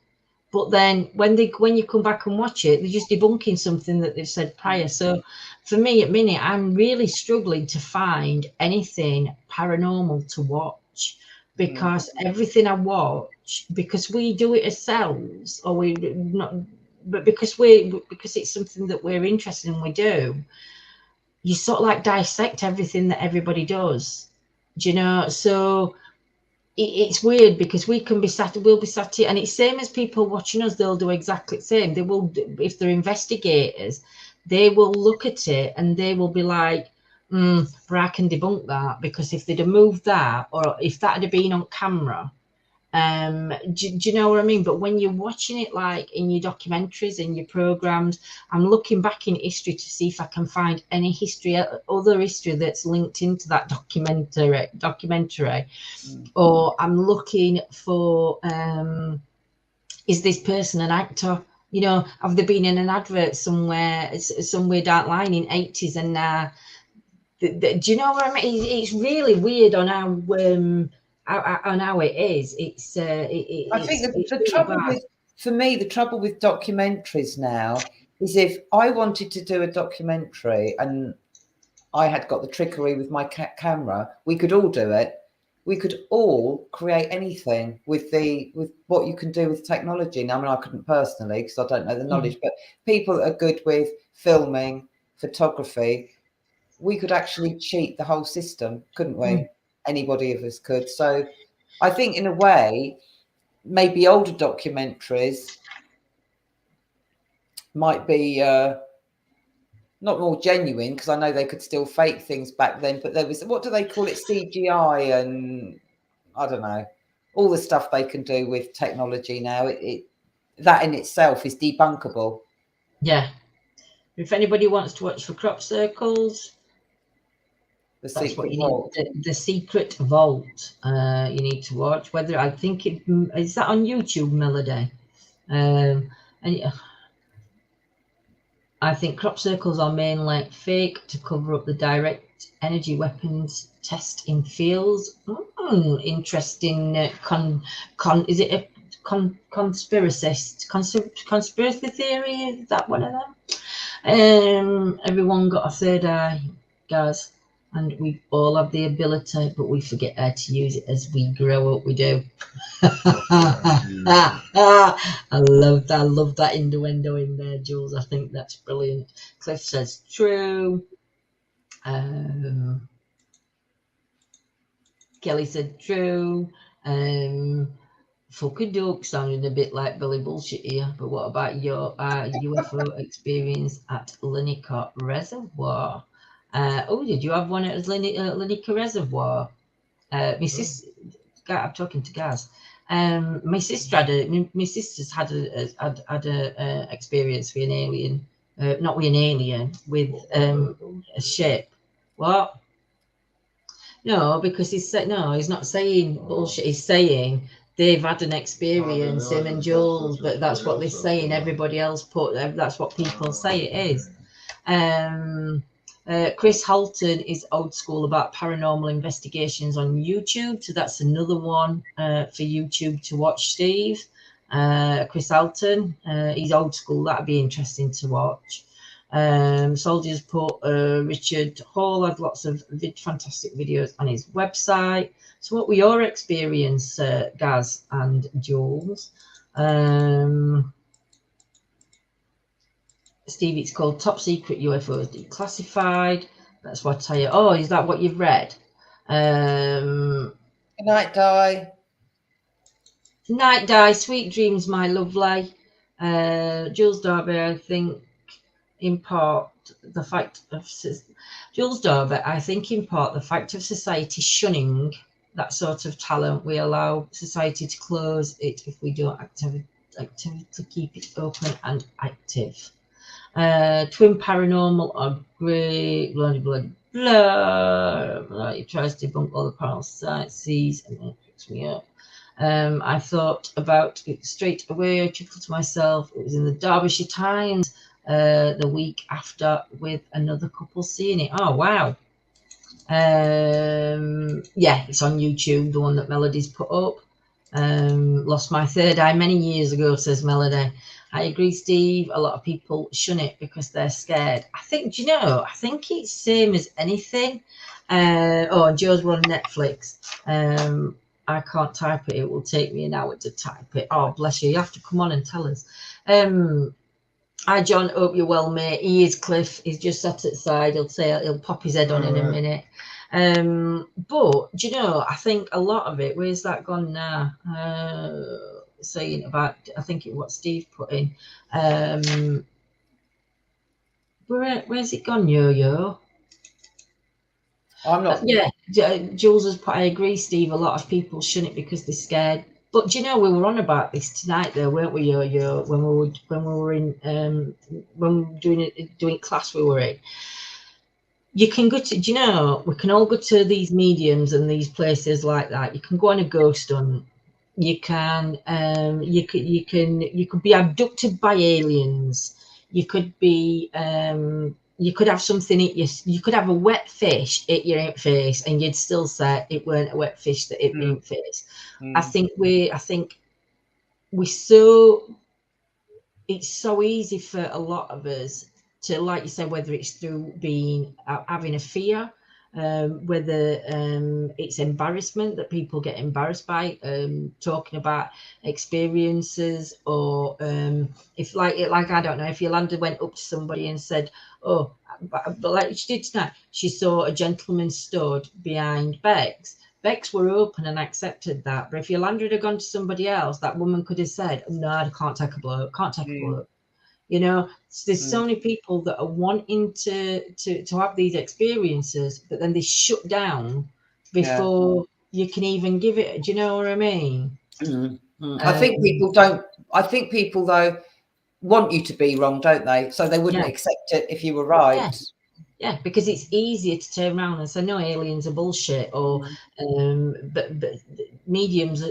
but then when you come back and watch it, they're just debunking something that they've said prior. So for me at minute, I'm really struggling to find anything paranormal to watch, because everything I watch, because we do it ourselves, or we not, but because it's something that we're interested in, we do. You sort of like dissect everything that everybody does. Do you know? So it's weird, because we'll be sat here, and it's same as people watching us. They'll do exactly the same. They will, if they're investigators, they will look at it and they will be like, but I can debunk that, because if they'd have moved that, or if that had been on camera, do you know what I mean? But when you're watching it, like in your documentaries and your programs, I'm looking back in history to see if I can find any other history that's linked into that documentary. Or I'm looking for, is this person an actor? You know, have they been in an advert somewhere down line in 80s, and now do you know what I mean? It's really weird on how it is. I think the trouble with, for me, the trouble with documentaries now is, if I wanted to do a documentary and I had got the trickery with my camera, we could all do it. We could all create anything with what you can do with technology. Now, I mean, I couldn't personally because I don't know the knowledge, but people that are good with filming, photography, we could actually cheat the whole system, couldn't we? Anybody of us could. So I think in a way, maybe older documentaries might be not more genuine, because I know they could still fake things back then, but there was, what do they call it, CGI, and I don't know, all the stuff they can do with technology now. That in itself is debunkable. Yeah. If anybody wants to watch for crop circles, The that's what Secret you Vault. need. The Secret Vault. You need to watch. Whether I think is that on YouTube, Melody, and I think crop circles are mainly fake to cover up the direct energy weapons test in fields. Interesting. Is it a conspiracy theory? Is that one of them? Everyone got a third eye, guys, and we all have the ability, but we forget how to use it as we grow up. We do. I love that innuendo in there, Jules. I think that's brilliant. Cliff says true. Kelly said true. Fucking dope, sounding a bit like Billy Bullshit here. But what about your UFO experience at Linnicott Reservoir? Did you have one at Linnicott Reservoir? My sister, I'm talking to Gaz. My sister's had a experience with an alien, not with an alien, with a ship. What? No, because he's not saying bullshit. He's saying they've had an experience, him and Jules, but that's what they're saying. Everybody else that's what people say it is. Chris Halton is old school about paranormal investigations on YouTube, so that's another one for YouTube to watch, Steve. Chris Halton, he's old school, that'd be interesting to watch. Soldiers put Richard Hall had lots of fantastic videos on his website. So what were your experience, Gaz and Jules? Steve, it's called Top Secret UFOs Declassified. That's what I tell you. Oh, is that what you've read? Good night, Di. Night, Di. Sweet dreams, my lovely. Jules Darby, I think, in part, the fact of Jules Darby, I think, in part, the fact of society shunning that sort of talent, we allow society to close it if we don't actively keep it open and active. Twin Paranormal are great, blah, blah, blah, blah. He tries to debunk all the paranormal sites, sees, and it picks me up. I thought about it straight away. I chuckled to myself. It was in the Derbyshire Times the week after with another couple seeing it. Oh, wow. Yeah, it's on YouTube, the one that Melody's put up. Lost my third eye many years ago, says Melody. I agree, Steve. A lot of people shun it because they're scared. I think, do you know, I think it's same as anything. Oh, Joe's on Netflix. I can't type it. It will take me an hour to type it. Oh, bless you. You have to come on and tell us. Hi, John. Hope you're well, mate. He is Cliff. He's just sat at the side. He'll pop his head on in a minute. But do you know, I think a lot of it, where's that gone now? Saying about, I think it what Steve put in. Where's it gone, Yo-Yo? I'm not. Yeah, Jules has put, I agree, Steve. A lot of people shun it because they're scared. But do you know, we were on about this tonight, though, weren't we, Yo-Yo? When we were in when we were doing class, we were in. You can go to, do you know, we can all go to these mediums and these places like that. You can go on a ghost hunt. You can you could be abducted by aliens. You could be you could have something you could have a wet fish at your face and you'd still say it weren't a wet fish, that it being fish. I think we so, it's so easy for a lot of us to, like you said, whether it's through being having a fear, whether it's embarrassment, that people get embarrassed by talking about experiences, or if like I don't know, if Yolanda went up to somebody and said, oh, but like she did tonight, she saw a gentleman stood behind Bex. Bex were open and accepted that, but if Yolanda had gone to somebody else, that woman could have said, no, I can't take a bloke, can't take a bloke. You know, there's so many people that are wanting to have these experiences, but then they shut down before you can even give it. Do you know what I mean? I think people don't. I think people, though, want you to be wrong, don't they? So they wouldn't accept it if you were right. Yeah, because it's easier to turn around and say, no, aliens are bullshit, or but mediums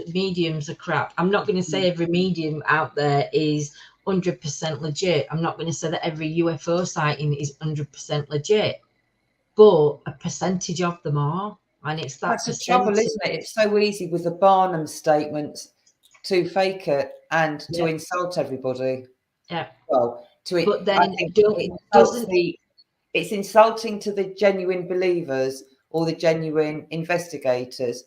are crap. I'm not going to say every medium out there is 100% legit. I'm not going to say that every UFO sighting is 100% legit, but a percentage of them are, and it's that. That's the trouble, isn't it? It's so easy with the Barnum statements to fake it and to insult everybody. Yeah. Well, but then I think it's insulting to the genuine believers or the genuine investigators.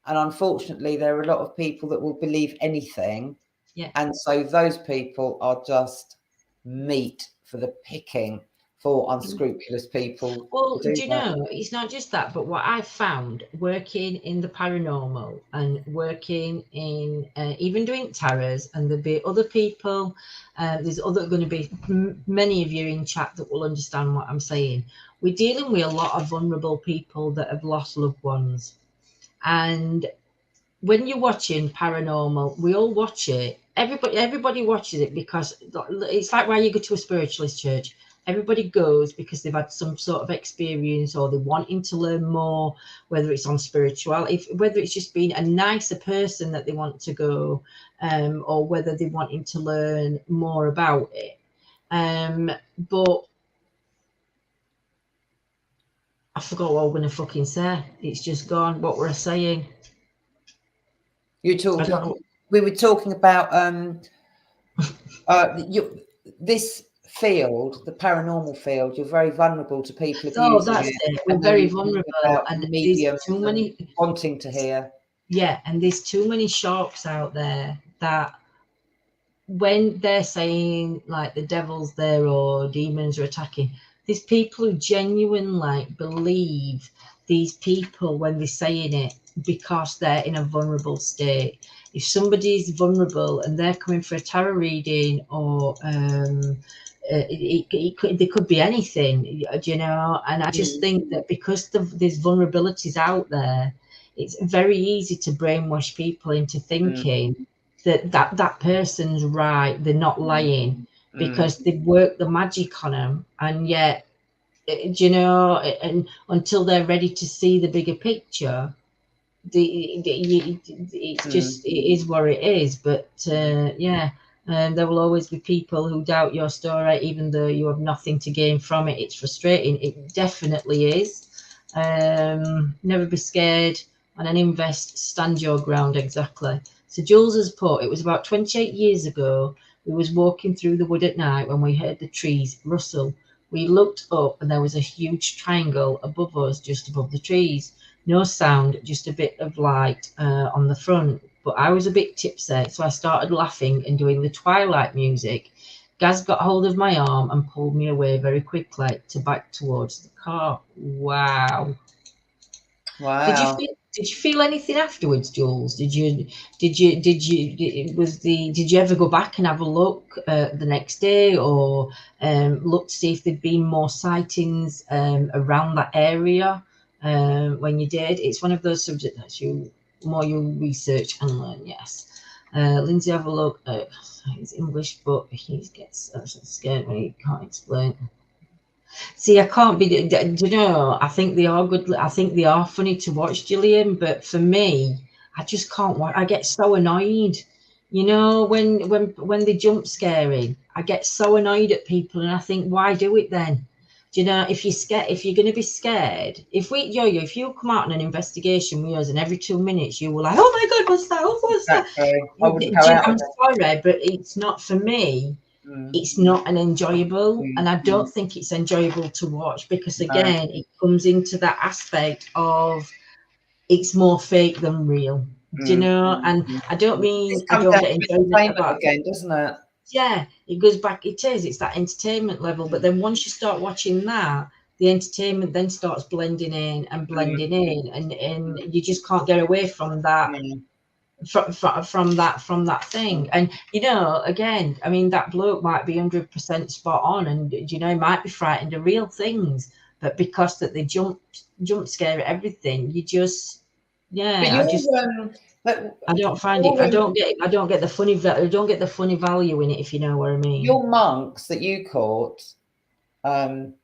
And unfortunately, there are a lot of people that will believe anything. Yeah. And so those people are just meat for the picking for unscrupulous people. Well, do you know, it's not just that, but what I've found working in the paranormal and working in even doing tarot, and there'll be other people, there's going to be many of you in chat that will understand what I'm saying. We're dealing with a lot of vulnerable people that have lost loved ones. And when you're watching paranormal, we all watch it. Everybody watches it because it's like why you go to a spiritualist church. Everybody goes because they've had some sort of experience, or they're wanting to learn more, whether it's on spirituality, whether it's just being a nicer person that they want to go, or whether they're wanting to learn more about it. But I forgot what I was going to fucking say. It's just gone. What were I saying? We were talking about this field, the paranormal field. You're very vulnerable to people abusing that's it. We're very vulnerable, and mediums there's too many wanting to hear. Yeah, and there's too many sharks out there that when they're saying like the devil's there or demons are attacking, there's people who genuinely believe these people when they're saying it because they're in a vulnerable state. If somebody's vulnerable and they're coming for a tarot reading, or they could be anything, you know. And I just think that because there's vulnerabilities out there, it's very easy to brainwash people into thinking that person's right, they're not lying, because they've worked the magic on them, and yet, you know, and until they're ready to see the bigger picture, it's just, it is what it is. But and there will always be people who doubt your story, even though you have nothing to gain from it. It's frustrating. It definitely is. Never be scared, and then invest, stand your ground. Exactly. So Jules has put, it was about 28 years ago. We was walking through the wood at night when we heard the trees rustle. We looked up and there was a huge triangle above us, just above the trees. No sound, just a bit of light on the front. But I was a bit tipsy, so I started laughing and doing the twilight music. Gaz got hold of my arm and pulled me away very quickly to back towards the car. Wow. Did you feel anything afterwards, Jules? Did you ever go back and have a look the next day, or look to see if there'd been more sightings around that area when you did? It's one of those subjects that you research and learn. Yes. Lindsay, have a look. He's English, but he gets scared when he can't explain. See, I can't be, you know, I think they are good. I think they are funny to watch, Gillian, but for me, I just can't watch. I get so annoyed, you know, when they jump scaring, I get so annoyed at people, and I think, why do it then? Do you know, if you're scared, if you're going to be scared, if you come out on an investigation with us and every 2 minutes you were like, oh my God, what's that? Oh, what's that? I'm sorry, but it's not for me. It's not an enjoyable, and I don't think it's enjoyable to watch, because again, it comes into that aspect of it's more fake than real. Do you know? And I don't mean I don't get enjoyment about again, doesn't it? Yeah, it goes back. It's that entertainment level. But then once you start watching that, the entertainment then starts blending in, and you just can't get away from that. From that thing. And you know, again, I mean, that bloke might be 100% spot on, and you know, he might be frightened of real things, but because that they jump scare at everything, you just I don't find it. I don't get the funny. I don't get the funny value in it, if you know what I mean. Your monks that you caught, that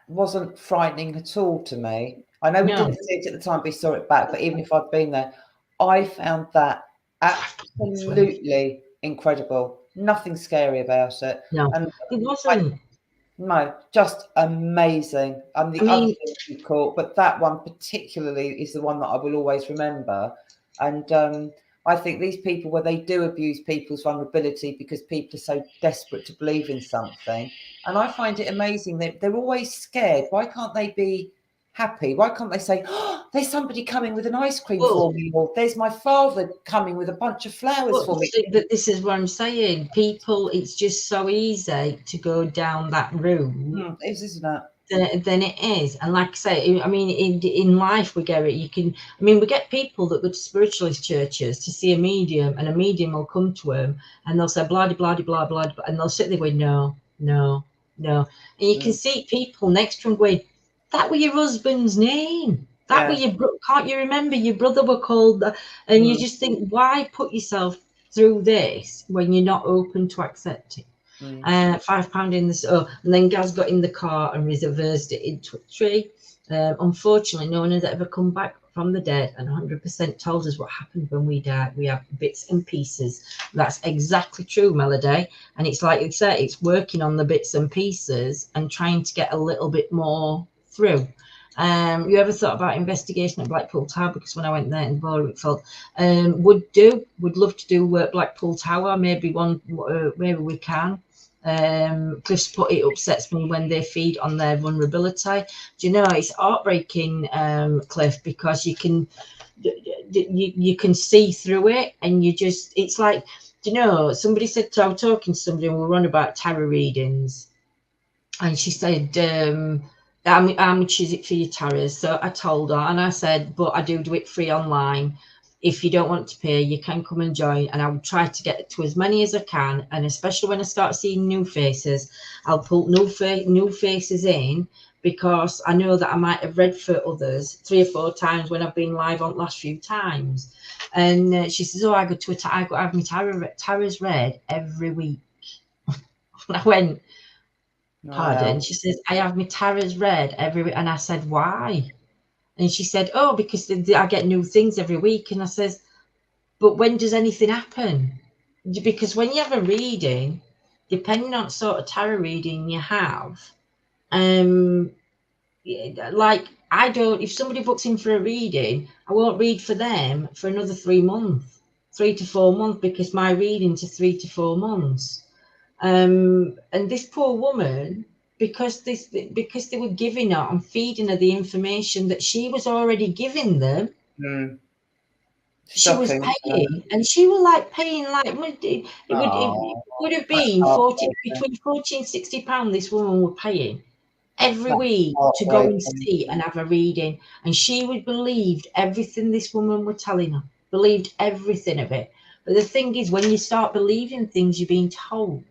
wasn't frightening at all to me. I know we didn't see it at the time, we saw it back, but even if I'd been there, I found that absolutely incredible. Nothing scary about it. No, and it wasn't. No, just amazing. And the other things you caught, but that one particularly is the one that I will always remember. And I think these people, where they do abuse people's vulnerability because people are so desperate to believe in something. And I find it amazing that they're always scared. Why can't they be happy? Why can't they say, oh, there's somebody coming with an ice cream for me, or there's my father coming with a bunch of flowers for me? This is what I'm saying. People, it's just so easy to go down that route. It is, isn't it? Then it is. And like I say, I mean, in life we get it. We get people that go to spiritualist churches to see a medium, and a medium will come to them and they'll say blah blah blah blah, and they'll sit there going no. And you can see people next to them going, that were your husband's name. That were your can't you remember your brother were called that? And you just think, why put yourself through this when you're not open to accept it? £5 in the and then Gaz got in the car and reversed it into a tree. Unfortunately, no one has ever come back from the dead and 100% told us what happened when we die. We have bits and pieces. That's exactly true, Melody. And it's like you say, it's working on the bits and pieces and trying to get a little bit more through. You ever thought about investigation at Blackpool Tower? Because when I went there in Borwickfield, would love to do Blackpool Tower. Maybe maybe we can. Cliff's put, it upsets me when they feed on their vulnerability. Do you know, it's heartbreaking, Cliff, because you can see through it, and it's like, do you know, somebody said, I was talking to somebody and we were on about tarot readings, and she said, how much is it for your tarot? So I told her, and I said, but I do it free online. If you don't want to pay, you can come and join, and I'll try to get to as many as I can. And especially when I start seeing new faces, I'll put new faces in, because I know that I might have read for others 3 or 4 times when I've been live on the last few times. And she says, I go to I have my tarots read every week. And I went, pardon? Wow. She says, I have my tarots read every week. And I said, why? And she said, because I get new things every week. And I says, but when does anything happen? Because when you have a reading, depending on sort of tarot reading you have, like I don't, if somebody books in for a reading, I won't read for them for another 3 to 4 months, because my readings are 3 to 4 months. And this poor woman, because they were giving her and feeding her the information that she was already giving them. She was paying, and she was like paying like it would have been between £40 and £60. This woman was paying every week to go and see and have a reading, and she would believed everything this woman was telling her, believed everything of it. But the thing is, when you start believing things you're being told,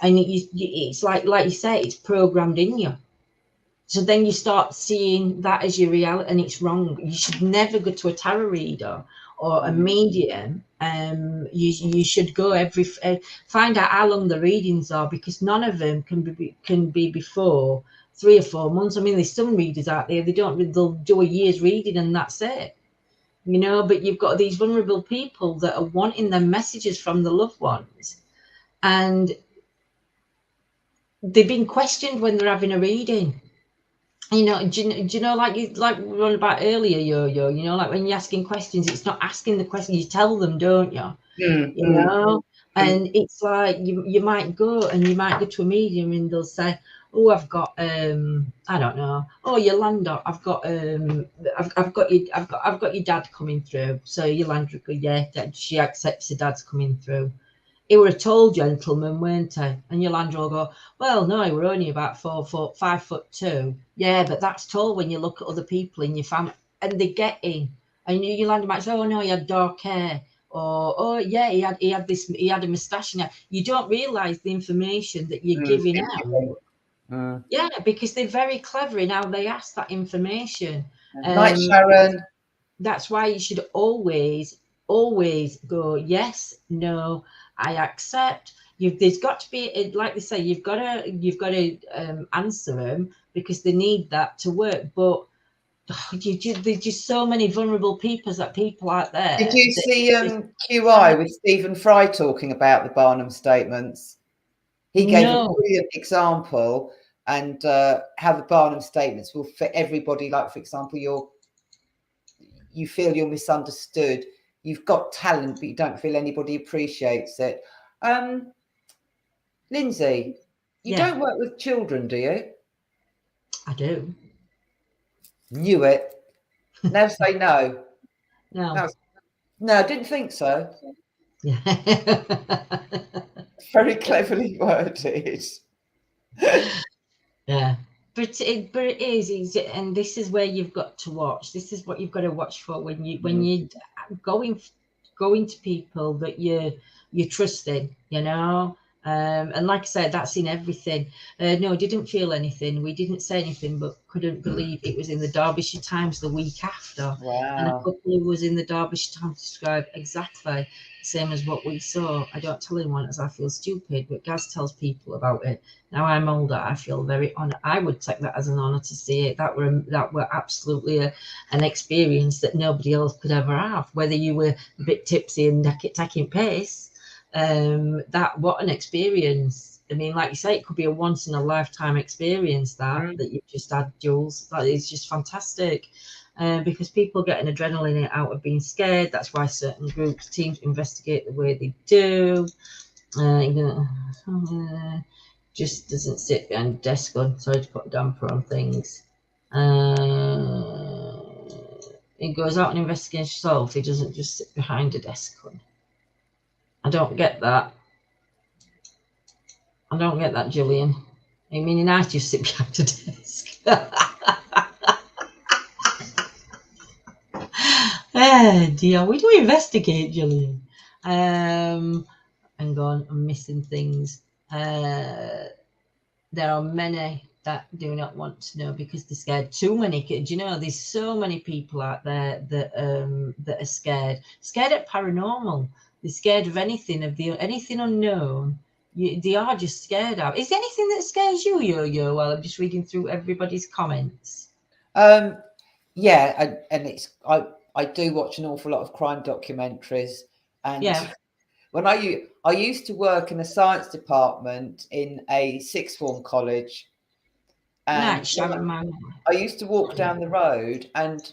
and it's like you say, it's programmed in you. So then you start seeing that as your reality, and it's wrong. You should never go to a tarot reader or a medium. You should go find out how long the readings are, because none of them can be before 3 or 4 months. I mean, there's some readers out there, they'll do a year's reading and that's it. You know, but you've got these vulnerable people that are wanting their messages from the loved ones, and they've been questioned when they're having a reading. You know, do you know, like we were on about earlier, Yo-Yo, you know, like when you're asking questions, it's not asking the question, you tell them, don't you? You know, and it's like you might go to a medium and they'll say, I've got I don't know, Yolanda, I've got your dad coming through. So Yolanda go, yeah, she accepts her dad's coming through. He were a tall gentleman, weren't he? And Yolanda will go, well, no, he were only about 5'2". Yeah, but that's tall when you look at other people in your family. And they get in. And Yolanda might say, no, he had dark hair. Or, yeah, he had a moustache. You don't realise the information that you're giving out. Yeah, because they're very clever in how they ask that information. Night, Sharon. That's why you should always go, yes, no, I accept. There's got to be, like they say, you've got to answer them, because they need that to work. But there's just so many vulnerable people out there. Did you see QI with Stephen Fry talking about the Barnum statements? He gave a brilliant example, and how the Barnum statements will fit everybody. Like, for example, you feel you're misunderstood. You've got talent, but you don't feel anybody appreciates it. Lindsay, you don't work with children, do you? I do. Knew it. Now say no. No, I didn't think so. Yeah. Very cleverly worded. Yeah. But it is, and this is where you've got to watch. This is what you've got to watch for when you going to people that you're trusting, you know. And like I said, that's in everything. No, didn't feel anything. We didn't say anything, but couldn't believe it was in the Derbyshire Times the week after. And a Wow. couple who was in the Derbyshire Times described exactly the same as what we saw. I don't tell anyone as I feel stupid, but Gaz tells people about it. Now I'm older, I feel very honoured. I would take that as an honour to see it. That were absolutely an experience that nobody else could ever have. Whether you were a bit tipsy and taking pace, that what an experience. I mean, like you say, it could be a once in a lifetime experience that you've just had, Jules. That is just fantastic. Because people get an adrenaline out of being scared. That's why certain groups, teams investigate the way they do. Just doesn't sit behind a desk on. Sorry to put a damper on things. He goes out and investigates himself. He doesn't just sit behind a desk on. I don't get that. I don't get that, Gillian. I mean, I just sit behind a desk. Oh dear, we do investigate, Gillian. Hang on, I'm missing things. There are many that do not want to know because they're scared. Too many kids, you know, there's so many people out there that are scared of paranormal. They're scared of anything, anything unknown. They are just scared of. Is there anything that scares you, Yo-Yo? While I'm just reading through everybody's comments. Yeah, and it's I do watch an awful lot of crime documentaries, and Yeah. when I used to work in a science department in a sixth form college, and I used to walk down the road, and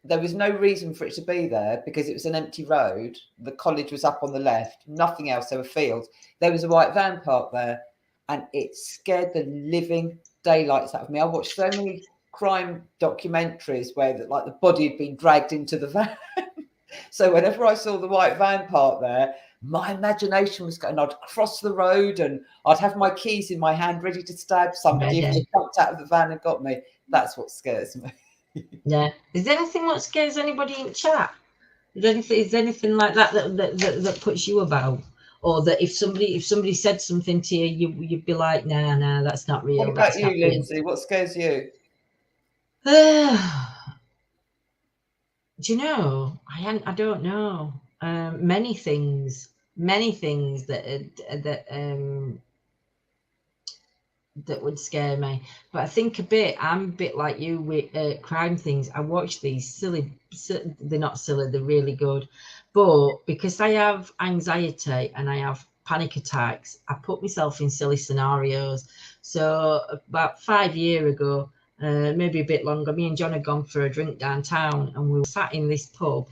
there was no reason for it to be there because it was an empty road. The college was up on the left, nothing else. There were fields. There was a white van parked there, and it scared the living daylights out of me. I watched so many crime documentaries where like the body had been dragged into the van. So whenever I saw the white van parked there, my imagination was going, I'd cross the road and I'd have my keys in my hand ready to stab somebody if they jumped out of the van and got me. That's what scares me. Yeah. Is there anything that scares anybody in chat? Is there anything like that puts you about? Or that if somebody said something to you, you'd be like, nah, that's not real. What about that's you, Lindsay? What scares you? Do you know? I don't know. Many things that would scare me. But I think I'm a bit like you with crime things. I watch these silly, they're not silly, they're really good. But because I have anxiety and I have panic attacks, I put myself in silly scenarios. So about 5 years ago, maybe a bit longer, me and John had gone for a drink downtown and we were sat in this pub.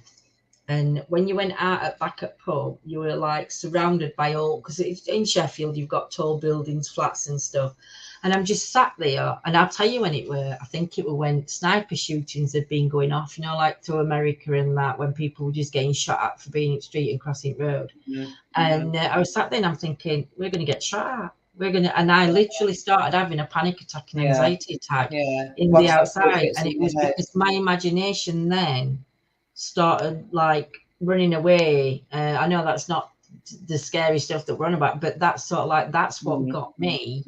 And when you went out at back at pub, you were like surrounded by all, because in Sheffield, you've got tall buildings, flats and stuff. And I'm just sat there, and I'll tell you when it were. I think it were when sniper shootings had been going off, you know, like to America and that, when people were just getting shot at for being in the street and crossing road. Mm-hmm. And I was sat there and I'm thinking, we're going to get shot at. And I literally started having a panic attack and anxiety attack in the outside. And it was because my imagination then started like running away. I know that's not the scary stuff that we're on about, but that's sort of like that's what got me.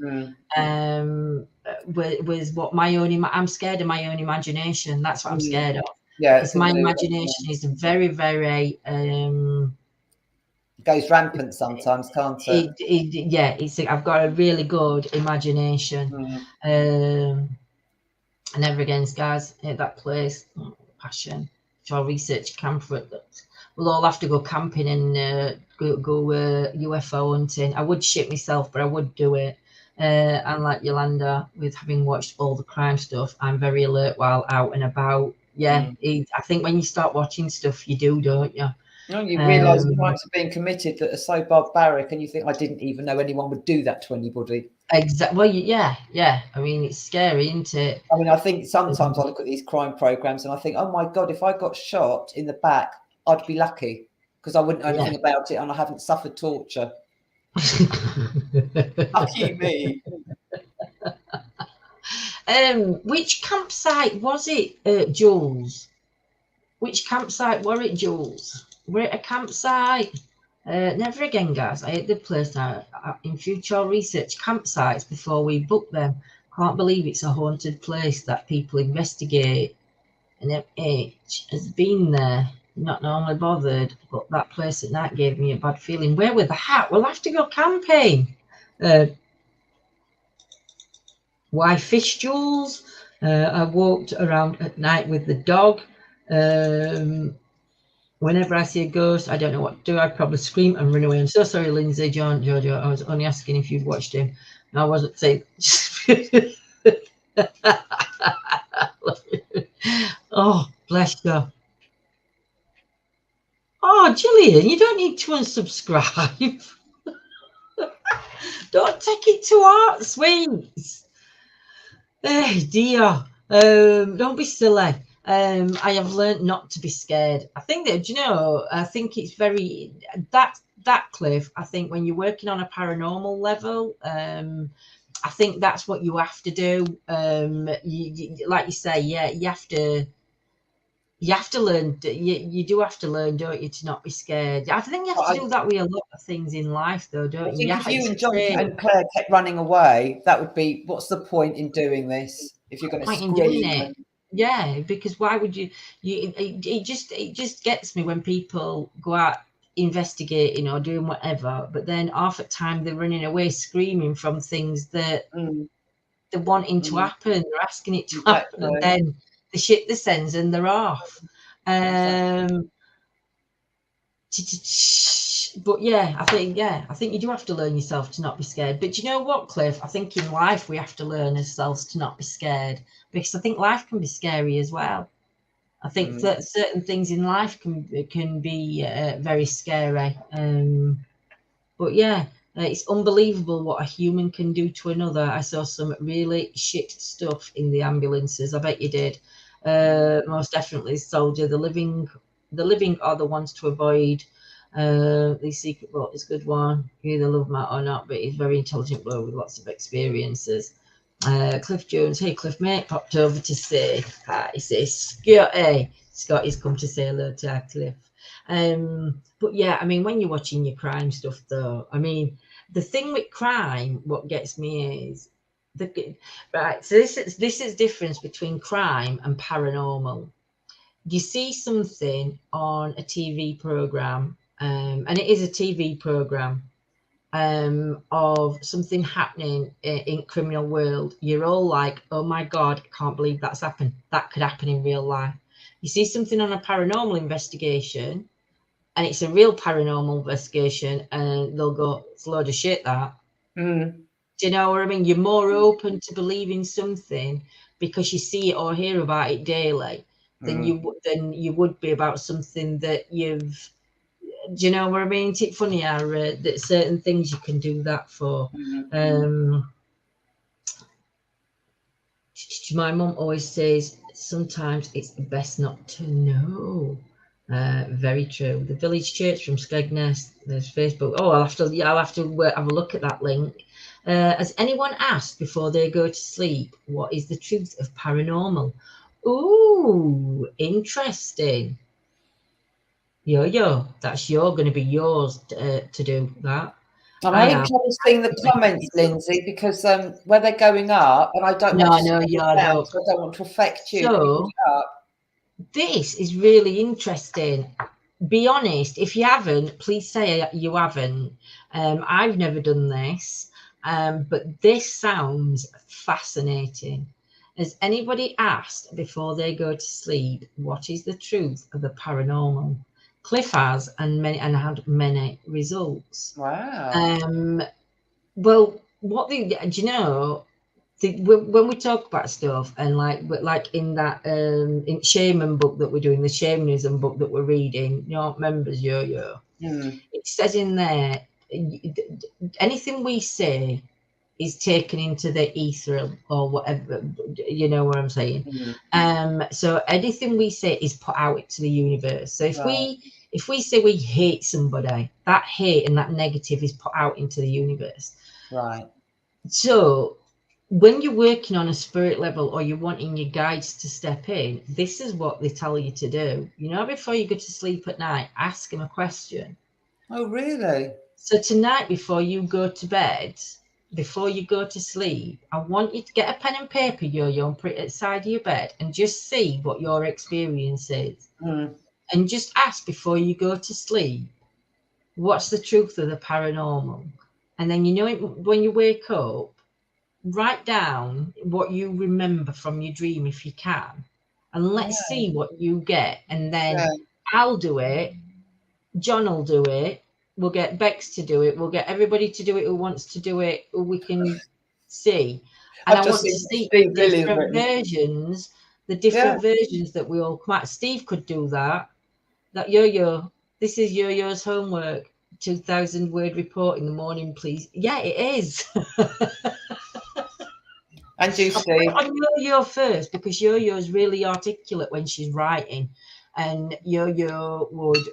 Was what my own I'm scared of my own imagination. That's what I'm scared of. Yeah, because my imagination is very, very goes rampant sometimes, can't it? It's I've got a really good imagination. And never against guys at that place. Passion. Our research camp for it. We'll all have to go camping and go UFO hunting. I would shit myself, but I would do it. And like Yolanda, with having watched all the crime stuff, I'm very alert while out and about. I think when you start watching stuff, you do, don't you? No, you realise crimes are being committed that are so barbaric, and you think, I didn't even know anyone would do that to anybody. Exactly. Well, yeah. I mean, it's scary, isn't it? I mean, I think sometimes I look at these crime programs and I think, oh my God, if I got shot in the back, I'd be lucky because I wouldn't know anything about it and I haven't suffered torture. Lucky me. Which campsite was it, Jules? Which campsite were it, Jules? Were it a campsite Never again, guys. I hate the place now. In future research campsites before we book them. Can't believe it's a haunted place that people investigate. And MH has been there. Not normally bothered, but that place at night gave me a bad feeling. Where with the hat? We'll have to go camping. Why fish jewels? I walked around at night with the dog. Whenever I see a ghost, I don't know what to do. I'd probably scream and run away. I'm so sorry, Lindsay, John, Jojo. I was only asking if you'd watched him. I wasn't saying. Oh, bless you. Oh, Gillian, you don't need to unsubscribe. Don't take it to heart, sweets. Oh, dear. Don't be silly. I have learned not to be scared. I think that, I think it's very that Cliff. I think when you're working on a paranormal level, I think that's what you have to do. You, like you say, yeah, you have to learn. You do have to learn, don't you, to not be scared. I think you have to do that with a lot of things in life, though, don't you? I think if you and John and Claire kept running away, that would be, what's the point in doing this if you're going to scream? Yeah, because why would you? It just gets me when people go out investigating or doing whatever, but then half the time they're running away screaming from things that they're wanting to happen. They're asking it to happen, and then they shit the sense and they're off. But yeah, I think you do have to learn yourself to not be scared. But you know what, Cliff? I think in life we have to learn ourselves to not be scared, because I think life can be scary as well. I think that certain things in life can be very scary. But yeah, it's unbelievable what a human can do to another. I saw some really shit stuff in the ambulances. I bet you did. Most definitely, soldier. The living are the ones to avoid. The secret boat is a good one. You either love Matt or not, but he's a very intelligent bloke with lots of experiences. Cliff Jones, hey Cliff mate, popped over to say hi. He says Scotty. Scotty's come to say hello to our Cliff. But yeah, I mean, when you're watching your crime stuff, though, I mean, the thing with crime, what gets me is right. So this is difference between crime and paranormal. You see something on a TV program, and it is a TV program, of something happening in criminal world. You're all like, oh my God, I can't believe that's happened. That could happen in real life. You see something on a paranormal investigation, and it's a real paranormal investigation, and they'll go, it's a load of shit, that. Do you know what I mean? You're more open to believing something because you see it or hear about it daily than you would be about something that you've. Do you know what I mean? It's funny how that certain things you can do that for. My mum always says sometimes it's best not to know. Very true. The village church from Skegness. There's Facebook. Oh, I'll have to have a look at that link. Has anyone asked before they go to sleep what is the truth of paranormal? Ooh, interesting. Yo, that's going to be yours to do that. I'm having trouble seeing the comments, Lindsay, because where they're going up, and I don't want to want to affect you. So this is really interesting. Be honest, if you haven't, please say you haven't. I've never done this, but this sounds fascinating. Has anybody asked before they go to sleep what is the truth of the paranormal? Cliff has, and had many results. Wow. Well, do you know? When we talk about stuff, and like in that in shaman book that we're doing, the shamanism book that we're reading, members, it says in there, anything we say is taken into the ether or whatever, you know what I'm saying. So anything we say is put out into the universe. So if we say we hate somebody, that hate and that negative is put out into the universe. Right. So when you're working on a spirit level or you're wanting your guides to step in, this is what they tell you to do. Before you go to sleep at night, ask them a question. Oh, really? So tonight, before you go to bed, before you go to sleep, I want you to get a pen and paper, Yo-Yo, and put it at the side of your bed and just see what your experience is. Mm. And just ask before you go to sleep, what's the truth of the paranormal? And then, when you wake up, write down what you remember from your dream if you can. And let's see what you get. And then Yeah. I'll do it. John will do it. We'll get Bex to do it. We'll get everybody to do it who wants to do it, who we can see. And I've I just want to seen see Steve the Lillian different written. versions, Yeah. that we all come out. Steve could do that. That Yo-Yo, this is Yo-Yo's homework. 2,000 word report in the morning, please. Yeah, it is. And you, I'll put Steve. it on Yo-Yo first because Yo-Yo is really articulate when she's writing, and Yo-Yo would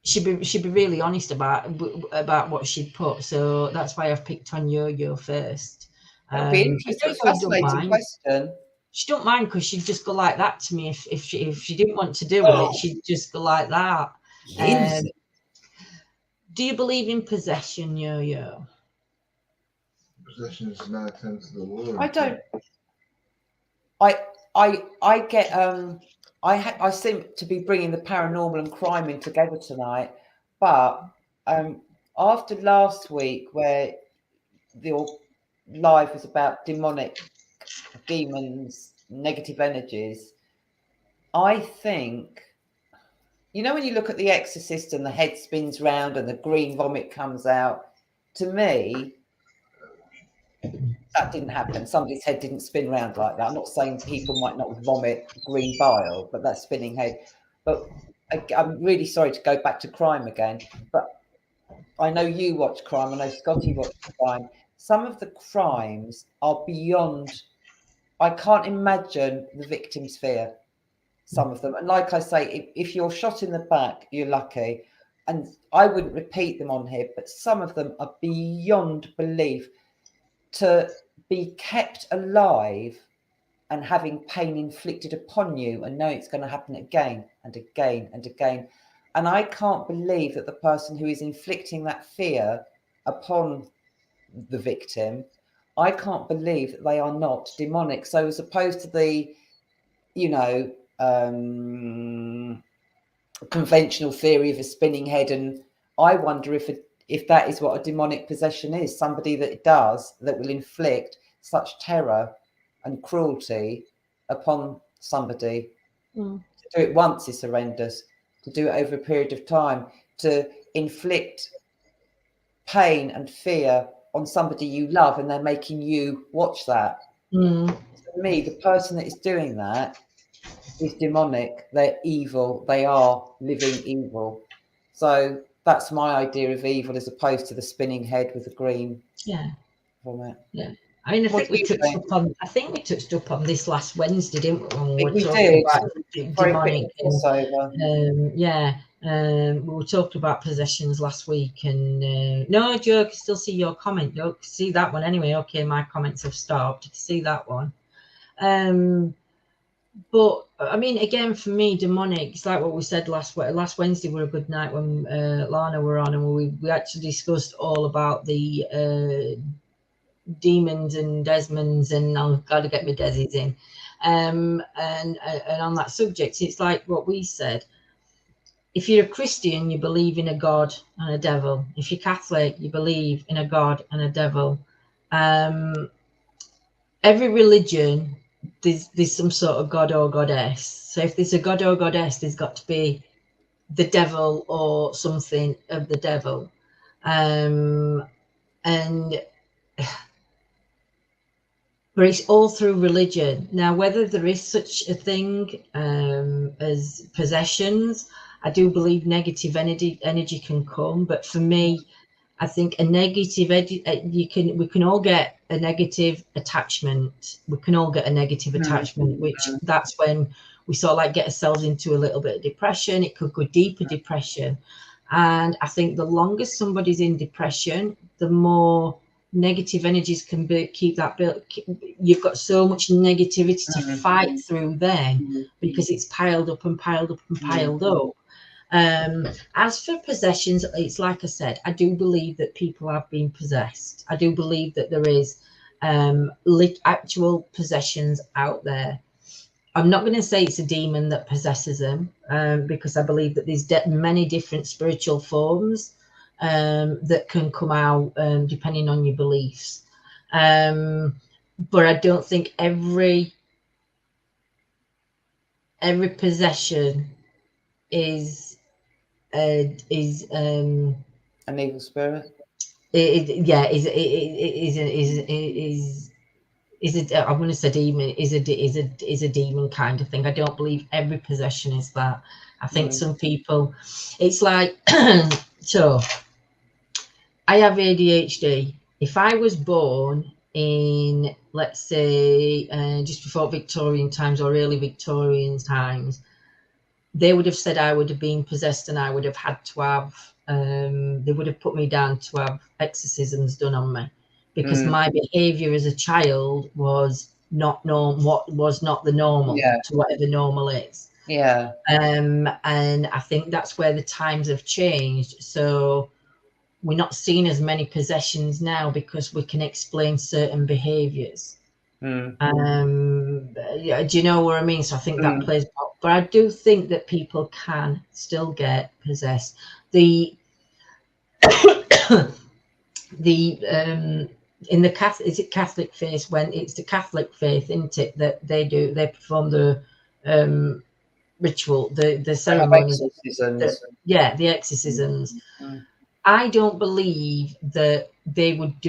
she'd be really honest about what she'd put. So that's why I've picked on Yo-Yo first. It'll be And interesting. Yo-Yo don't Fascinating mind. question. She don't mind because she'd just go like that to me if she didn't want to do Oh. it. She'd just go like that. Lindsay. Do you believe in possession, Yo-Yo? Possession is 9 tenths of the law. I don't. I get I seem to be bringing the paranormal and crime in together tonight, but after last week where your live was about demonic demons, negative energies, I think, when you look at The Exorcist and the head spins round and the green vomit comes out, to me that didn't happen. Somebody's head didn't spin round like that. I'm not saying people might not vomit green bile, but that spinning head. But I'm really sorry to go back to crime again, but I know you watch crime. I know Scotty watches crime. Some of the crimes are beyond. I can't imagine the victim's fear. Some of them, and like I say, if you're shot in the back, you're lucky. And I wouldn't repeat them on here, but some of them are beyond belief. To be kept alive and having pain inflicted upon you and know it's going to happen again and again and again. And I can't believe that the person who is inflicting that fear upon the victim, I can't believe that they are not demonic. So as opposed to the, conventional theory of a spinning head, and I wonder if that is what a demonic possession is, somebody that will inflict such terror and cruelty upon somebody. To do it once is horrendous. To do it over a period of time, to inflict pain and fear on somebody you love, and they're making you watch that. For me, the person that is doing that is demonic. They're evil. They are living evil. So that's my idea of evil, as opposed to the spinning head with the green vomit. Yeah. I mean, I think we touched up on this last Wednesday, didn't we? When we were talking about demonic. We were talking about possessions last week, and no, Joe, I can still see your comment. You can see that one anyway. Okay, my comments have stopped. You can see that one. But I mean, again, for me, demonic, it's like what we said last Wednesday were a good night when Lana were on, and we actually discussed all about the demons and Desmonds, and I've got to get my Desies in. And on that subject, it's like what we said. If you're a Christian, you believe in a God and a devil. If you're Catholic, you believe in a God and a devil. Every religion, there's some sort of God or goddess. So if there's a God or goddess, there's got to be the devil or something of the devil. But it's all through religion. Now, whether there is such a thing as possessions, I do believe negative energy can come. But for me, I think a negative we can all get a negative attachment. We can all get a negative attachment, which that's when we sort of like get ourselves into a little bit of depression. It could go deeper depression. And I think the longer somebody's in depression, the more negative energies can keep that built. You've got so much negativity to fight through then, because it's piled up and piled up and piled up. As for possessions, it's like I said, I do believe that people have been possessed. I do believe that there is actual possessions out there. I'm not going to say it's a demon that possesses them, because I believe that there's many different spiritual forms that can come out depending on your beliefs. But I don't think every possession is an evil spirit. I want to say demon is a demon kind of thing. I don't believe every possession is that. I think some people, it's like so I have ADHD. If I was born in, let's say, just before Victorian times or early Victorian times, they would have said I would have been possessed and I would have had to have, they would have put me down to have exorcisms done on me, because my behaviour as a child was not the normal to whatever normal is. Yeah. And I think that's where the times have changed. So we're not seeing as many possessions now because we can explain certain behaviours. Yeah, do you know what I mean? So I think that plays a part. But I do think that people can still get possessed. In the Catholic, is it Catholic faith? When it's the Catholic faith, isn't it, that they perform the ritual, the ceremony, the exorcisms. I don't believe that they would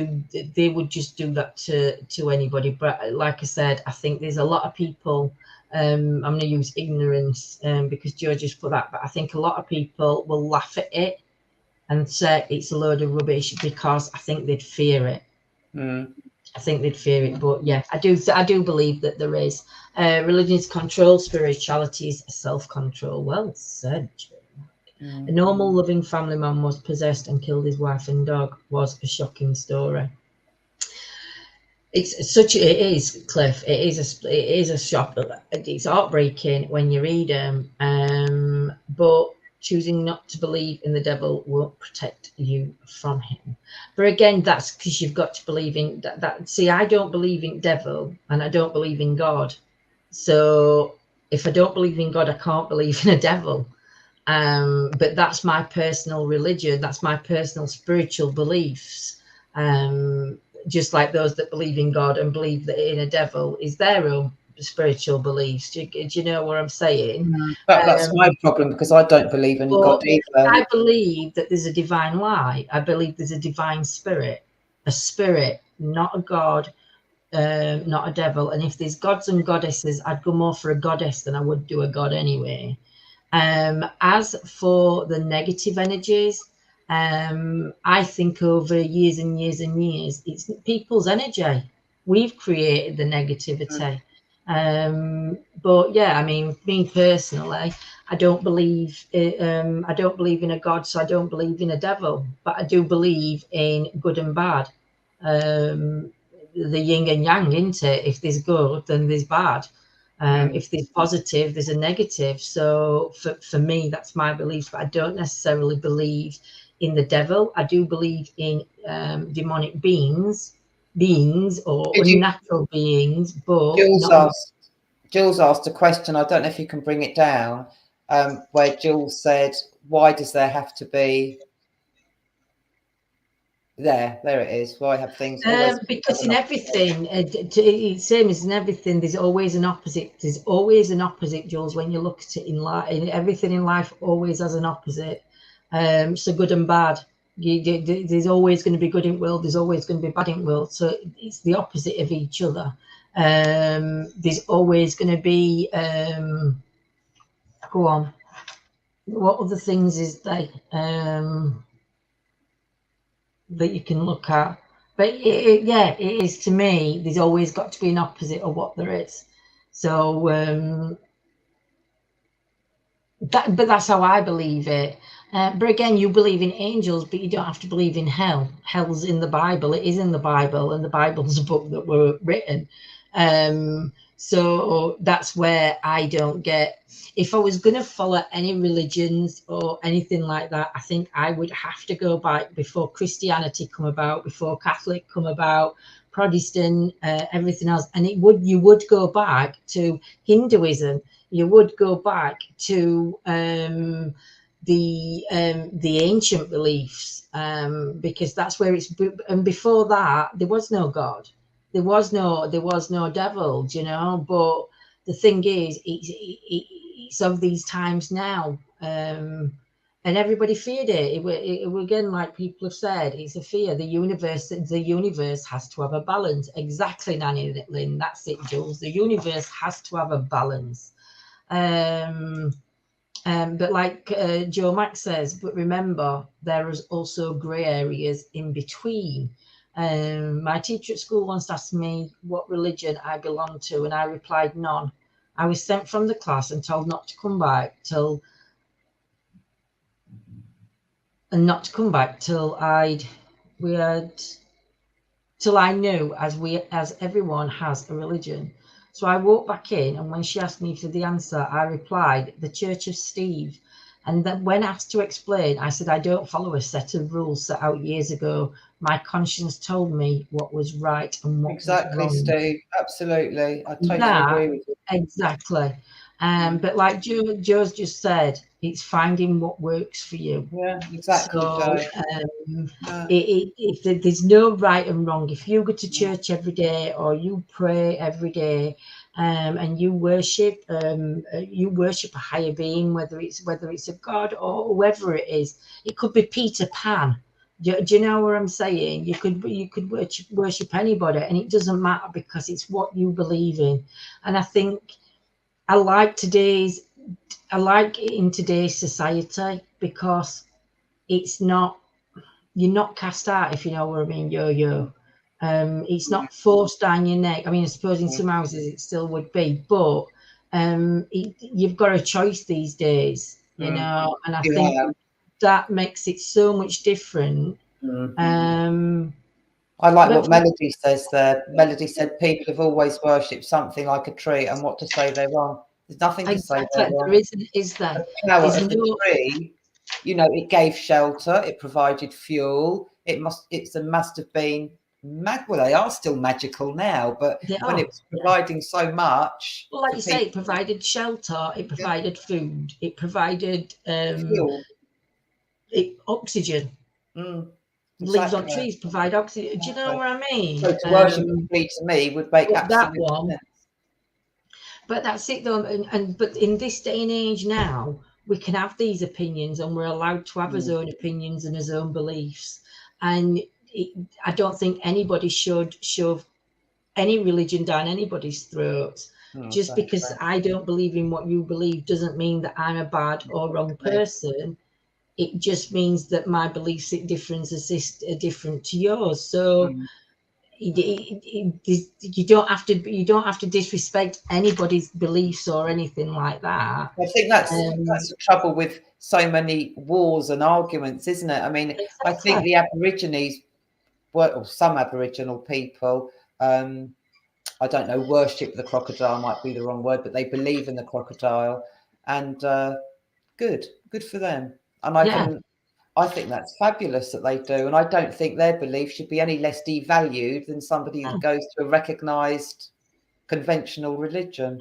just do that to anybody. But like I said, I think there's a lot of people. I'm going to use ignorance because George just put that, but I think a lot of people will laugh at it and say it's a load of rubbish because I think they'd fear it. I think they'd fear it. But yeah, I do believe that there is. Religion is control, spirituality is self-control. Well said. A normal loving family man was possessed and killed his wife and dog. Was a shocking story. It is, Cliff. It is a shock. It's heartbreaking when you read them. But choosing not to believe in the devil won't protect you from him. But again, that's because you've got to believe in that. See, I don't believe in devil and I don't believe in God. So if I don't believe in God, I can't believe in a devil. But that's my personal religion. That's my personal spiritual beliefs. Just like those that believe in God and believe that in a devil is their own spiritual beliefs. Do you know what I'm saying? That's my problem, because I don't believe in God either. I believe that there's a divine lie. I believe there's a divine spirit, not a God, not a devil. And if there's gods and goddesses, I'd go more for a goddess than I would do a god anyway. As for the negative energies, I think over years and years and years, it's people's energy. We've created the negativity. But yeah, I mean, me personally, I don't believe in a God, so I don't believe in a devil, but I do believe in good and bad. The yin and yang, isn't it? If there's good, then there's bad. If there's positive, there's a negative. So for me, that's my belief. But I don't necessarily believe in the devil. I do believe in demonic beings or unnatural beings. But Jules asked a question. I don't know if you can bring it down. Where Jules said, "Why does there have to be?" There it is. Why have things always? Because in everything, same as in everything, there's always an opposite. There's always an opposite, Jules. When you look at it in life, everything in life always has an opposite. So good and bad. There's always going to be good in world. There's always going to be bad in world. So it's the opposite of each other. There's always going to be. Go on. What other things is there? That you can look at, but it is, to me, there's always got to be an opposite of what there is. So but that's how I believe it. But again, you believe in angels, but you don't have to believe in hell. Hell's in the Bible. It is in the Bible, and the Bible's a book that were written. So that's where I don't get. If I was going to follow any religions or anything like that, I think I would have to go back before Christianity come about, before Catholic come about, Protestant, everything else, and you would go back to Hinduism. You would go back to the ancient beliefs, because that's where it's. And before that, there was no God. There was no devil, you know. But the thing is, it's of these times now, and everybody feared it. It again, like people have said, it's a fear. The universe has to have a balance. Exactly, Nanny Lynn. That's it, Jules. The universe has to have a balance. But like Joe Max says, but remember, there is also grey areas in between. My teacher at school once asked me what religion I belonged to, and I replied none. I was sent from the class and told not to come back till I knew, as everyone has a religion. So I walked back in, and when she asked me for the answer, I replied, the Church of Steve. And then when asked to explain, I said, I don't follow a set of rules set out years ago. My conscience told me what was right and what was wrong. Steve. Absolutely. I totally agree with you. Exactly. But like Joe's just said, it's finding what works for you. Yeah, exactly. So there's no right and wrong. If you go to church every day, or you pray every day, and you worship a higher being, whether it's a God or whoever it is. It could be Peter Pan. Do you know what I'm saying? You could worship anybody, and it doesn't matter, because it's what you believe in. And I think I like in today's society, because you're not cast out, if you know what I mean, yo. It's not forced down your neck. I mean, I suppose in some houses it still would be, but you've got a choice these days, you know, and I think that makes it so much different. I like what Melody says there. Melody said people have always worshipped something like a tree, and what to say they're wrong. There's nothing to say they're wrong. There isn't, is there? The power of the tree, you know, it gave shelter, it provided fuel. It must have been well, they are still magical now, but when it was providing so much. Well, like you say, it provided shelter, it provided food, it provided fuel. Oxygen. Exactly. Leaves on trees provide oxygen. Do you know what I mean? So to worship a tree, to me, would make absolute sense. But that's it, though. But in this day and age now, we can have these opinions, and we're allowed to have his own opinions and his own beliefs. And I don't think anybody should shove any religion down anybody's throat. Just because I don't believe in what you believe doesn't mean that I'm a bad or wrong person. It just means that my beliefs are different to yours. So you don't have to disrespect anybody's beliefs or anything like that. I think that's the trouble with so many wars and arguments, isn't it? I mean, exactly. I think the Aborigines, or some Aboriginal people, I don't know, worship the crocodile might be the wrong word, but they believe in the crocodile, and good for them. And I think that's fabulous that they do, and I don't think their belief should be any less devalued than somebody that goes to a recognised conventional religion.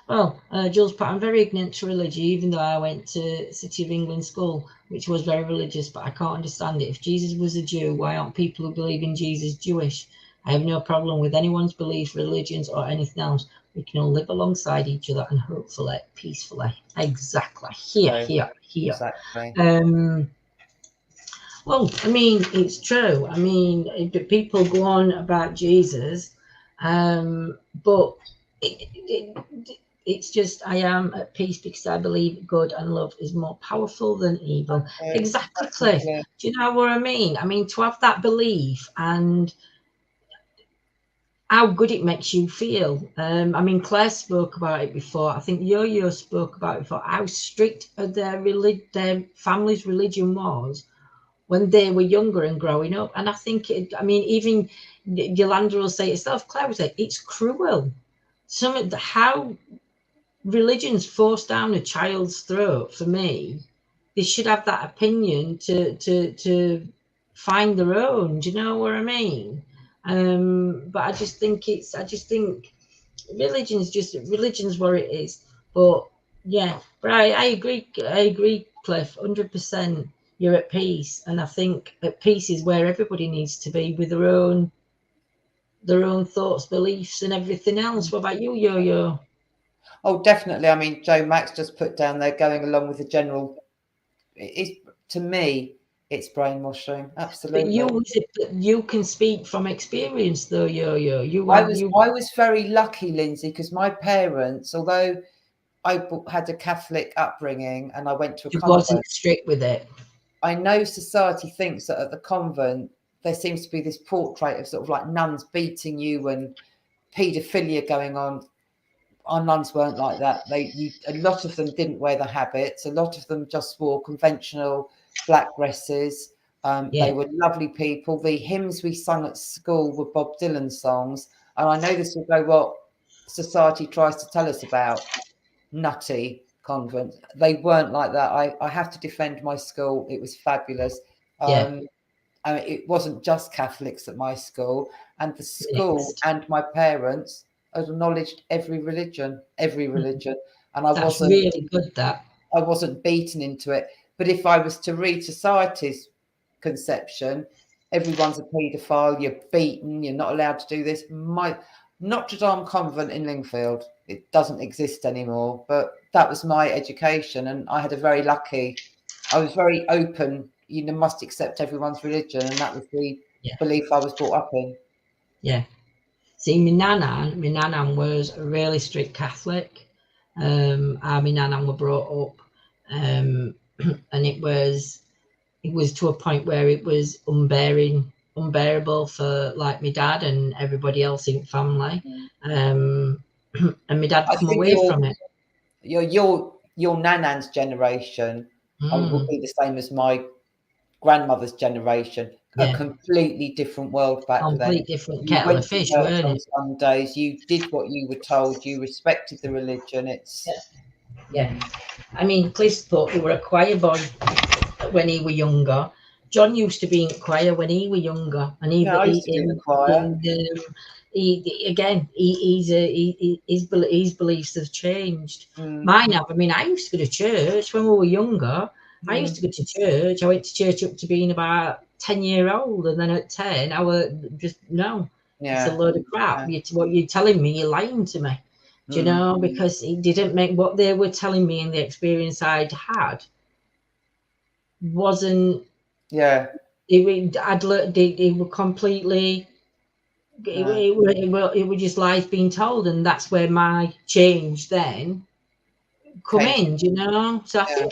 Well, Jules put, I'm very ignorant to religion, even though I went to City of England school, which was very religious, but I can't understand it. If Jesus was a Jew, why aren't people who believe in Jesus Jewish? I have no problem with anyone's beliefs, religions, or anything else. We can all live alongside each other and hopefully peacefully. Exactly. Here. Exactly. Well, I mean, it's true. I mean, people go on about Jesus, but it's just, I am at peace because I believe good and love is more powerful than evil. Okay. Exactly, Cliff. Do you know what I mean? I mean, to have that belief and how good it makes you feel. I mean, Claire spoke about it before. I think Yo-Yo spoke about it before, how strict their family's religion was when they were younger and growing up. And I think, even Yolanda will say itself, Claire will say, it's cruel. some of how religion's forced down a child's throat. For me, they should have that opinion to find their own. Do you know what I mean? But I just think religion's what it is. But yeah, but I agree, Cliff, 100%. You're at peace, and I think at peace is where everybody needs to be with their own thoughts, beliefs, and everything else. What about you, Yo-Yo? Oh, definitely. I mean, Joe Max just put down there going along with the general. To me, it's brainwashing. Absolutely. But you can speak from experience, though, Yo-Yo. I was very lucky, Lindsay, because my parents, although I had a Catholic upbringing and I went to a convent, wasn't strict with it. I know society thinks that at the convent there seems to be this portrait of sort of like nuns beating you and paedophilia going on. Our nuns weren't like that. A lot of them didn't wear the habits. A lot of them just wore conventional black dresses. They were lovely people. The hymns we sung at school were Bob Dylan songs. And I know this will go what society tries to tell us about nutty convent. They weren't like that. I have to defend my school. It was fabulous. I mean, it wasn't just Catholics at my school, and the school and my parents acknowledged every religion, and That's really good. That I wasn't beaten into it. But if I was to read society's conception, everyone's a paedophile. You're beaten. You're not allowed to do this. My Notre Dame convent in Lingfield, it doesn't exist anymore. But that was my education, and I had a very lucky. I was very open. You must accept everyone's religion, and that was the belief I was brought up in. Yeah. See, my nana was a really strict Catholic. My nana were brought up, and it was to a point where it was unbearable for like my dad and everybody else in family. And my dad come away from it. Your nan's generation will be the same as my grandmother's generation. A completely different world back then. Different kettle of fish, weren't it? Some days you did what you were told. You respected the religion. I mean, Cliff thought he were a choir boy when he were younger. John used to be in choir when he were younger, and his beliefs have changed. Mine have. I mean, I used to go to church when we were younger. I used to go to church. I went to church up to being about 10-year-old, and then at 10, I was just it's a load of crap. What you're telling me, you're lying to me. Do you know? Because it didn't make what they were telling me and the experience I'd had wasn't. Yeah. It were completely. It were just lies being told, and that's where my change then come in, you know. So I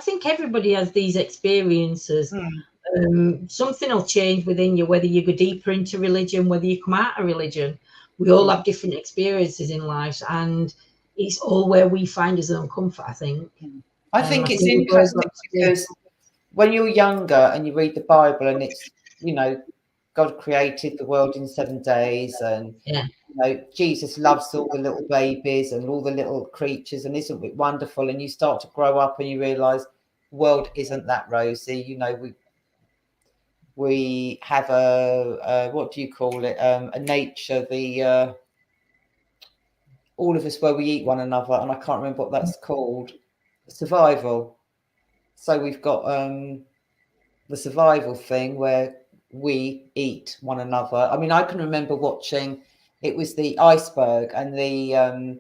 think everybody has these experiences. Something will change within you, whether you go deeper into religion, whether you come out of religion. We all have different experiences in life, and it's all where we find our own comfort, I think. I think it's interesting because when you're younger and you read the Bible and it's, God created the world in 7 days, and Jesus loves all the little babies and all the little creatures, and isn't it wonderful? And you start to grow up and you realize the world isn't that rosy. We have a what do you call it? A nature, all of us where we eat one another, and I can't remember what that's called. Survival. So we've got the survival thing where we eat one another. I mean, I can remember watching, it was the iceberg and the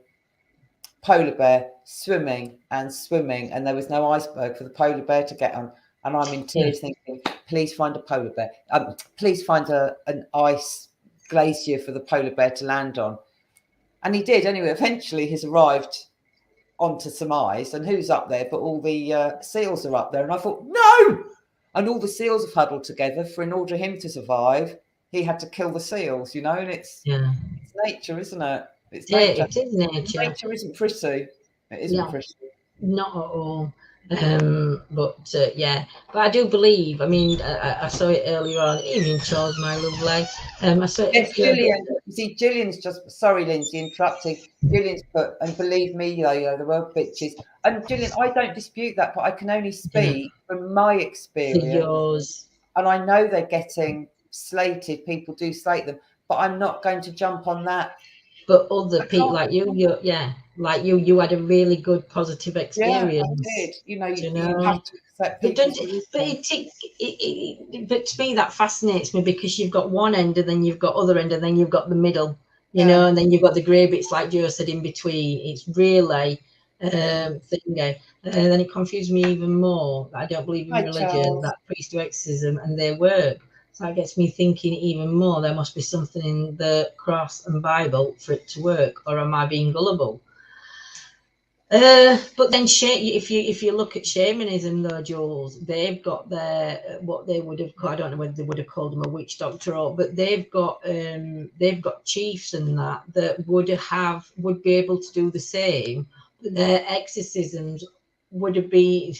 polar bear swimming, and there was no iceberg for the polar bear to get on. And I'm in tears thinking, please find a polar bear. Please find an ice glacier for the polar bear to land on. And he did. Anyway, eventually he's arrived onto some ice, and who's up there? But all the seals are up there. And I thought, no! And all the seals have huddled together in order for him to survive. He had to kill the seals, and it's nature, isn't it? It's nature. It is nature. Nature isn't pretty. It isn't pretty. Not at all. Yeah, but I do believe. I mean, I saw it earlier on. Evening, Charles, my lovely. I saw Yes, it. Gillian. You see, Gillian's just sorry, Lindsay, interrupting. Gillian's put, and believe me, the word bitches. And Gillian, I don't dispute that, but I can only speak from my For experience. yours. And I know they're getting slated. People do slate them, but I'm not going to jump on that. But other people like you, like you had a really good positive Yeah, experience. I did. You know, You you know, have to accept but people's but to me that fascinates me, because you've got one end and then you've got other end and then you've got the middle, you know, and then you've got the grey bits like Joe said in between. It's really thing. And then it confused me even more that I don't believe in Hi, religion, Charles. that priest to exorcism and their work. So that gets me thinking even more. There must be something in the cross and Bible for it to work, or am I being gullible? But then if you look at shamanism though, Jules, they've got their what they would have called, I don't know whether they would have called them a witch doctor or, but they've got chiefs and that would be able to do the same. But their exorcisms would have been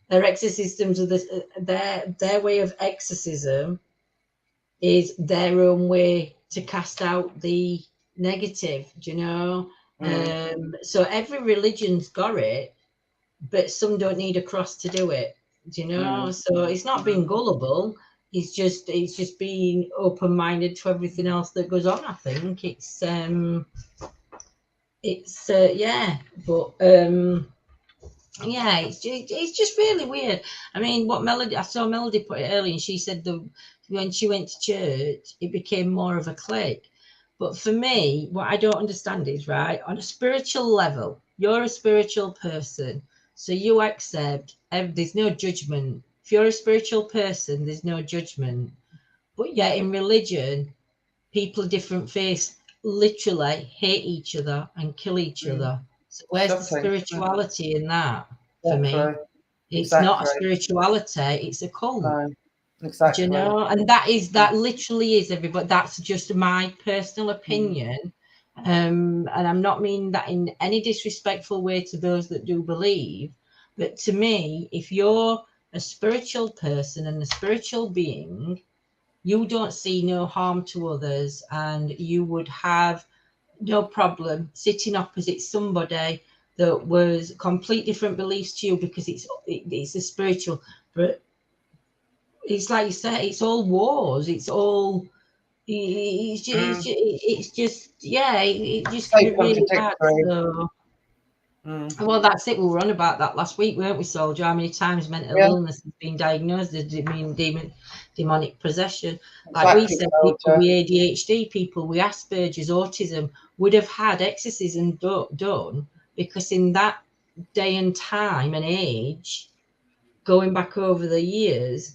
their exorcisms of their way of exorcism is their own way to cast out the negative, do you know? So every religion's got it, but some don't need a cross to do it, do you know? So it's not being gullible. It's just being open-minded to everything else that goes on. I think yeah, it's just really weird. I mean, I saw Melody put it earlier, and she said when she went to church, it became more of a clique. But for me, what I don't understand is, right, on a spiritual level, you're a spiritual person, so you accept, there's no judgment. If you're a spiritual person, there's no judgment. But yet in religion, people of different faiths literally hate each other and kill each other. So where's the spirituality in that for me? It's not a spirituality, it's a cult. No, exactly. Do you know? And that literally is everybody. That's just my personal opinion. And I'm not meaning that in any disrespectful way to those that do believe. But to me, if you're a spiritual person and a spiritual being, you don't see no harm to others, and you would have no problem sitting opposite somebody that was complete different beliefs to you, because it's a spiritual. But it's like you said, it's all wars. It's all. It's just yeah. It just So can be really bad. contradictory. So. Well, that's it. We were on about that last week, weren't we, Soldier? How many times mental illness has been diagnosed as demonic possession? Like we said, people with ADHD, people with Asperger's, autism would have had exorcism done, because in that day and time and age, going back over the years,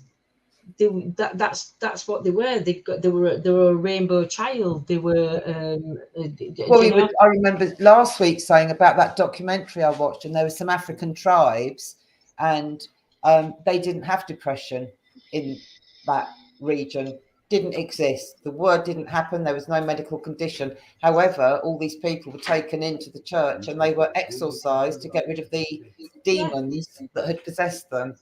that's what they were. They were a rainbow child. They were. I remember last week saying about that documentary I watched, and there were some African tribes, and they didn't have depression in that region. Didn't exist. The word didn't happen. There was no medical condition. However, all these people were taken into the church and they were exorcised to get rid of the demons that had possessed them.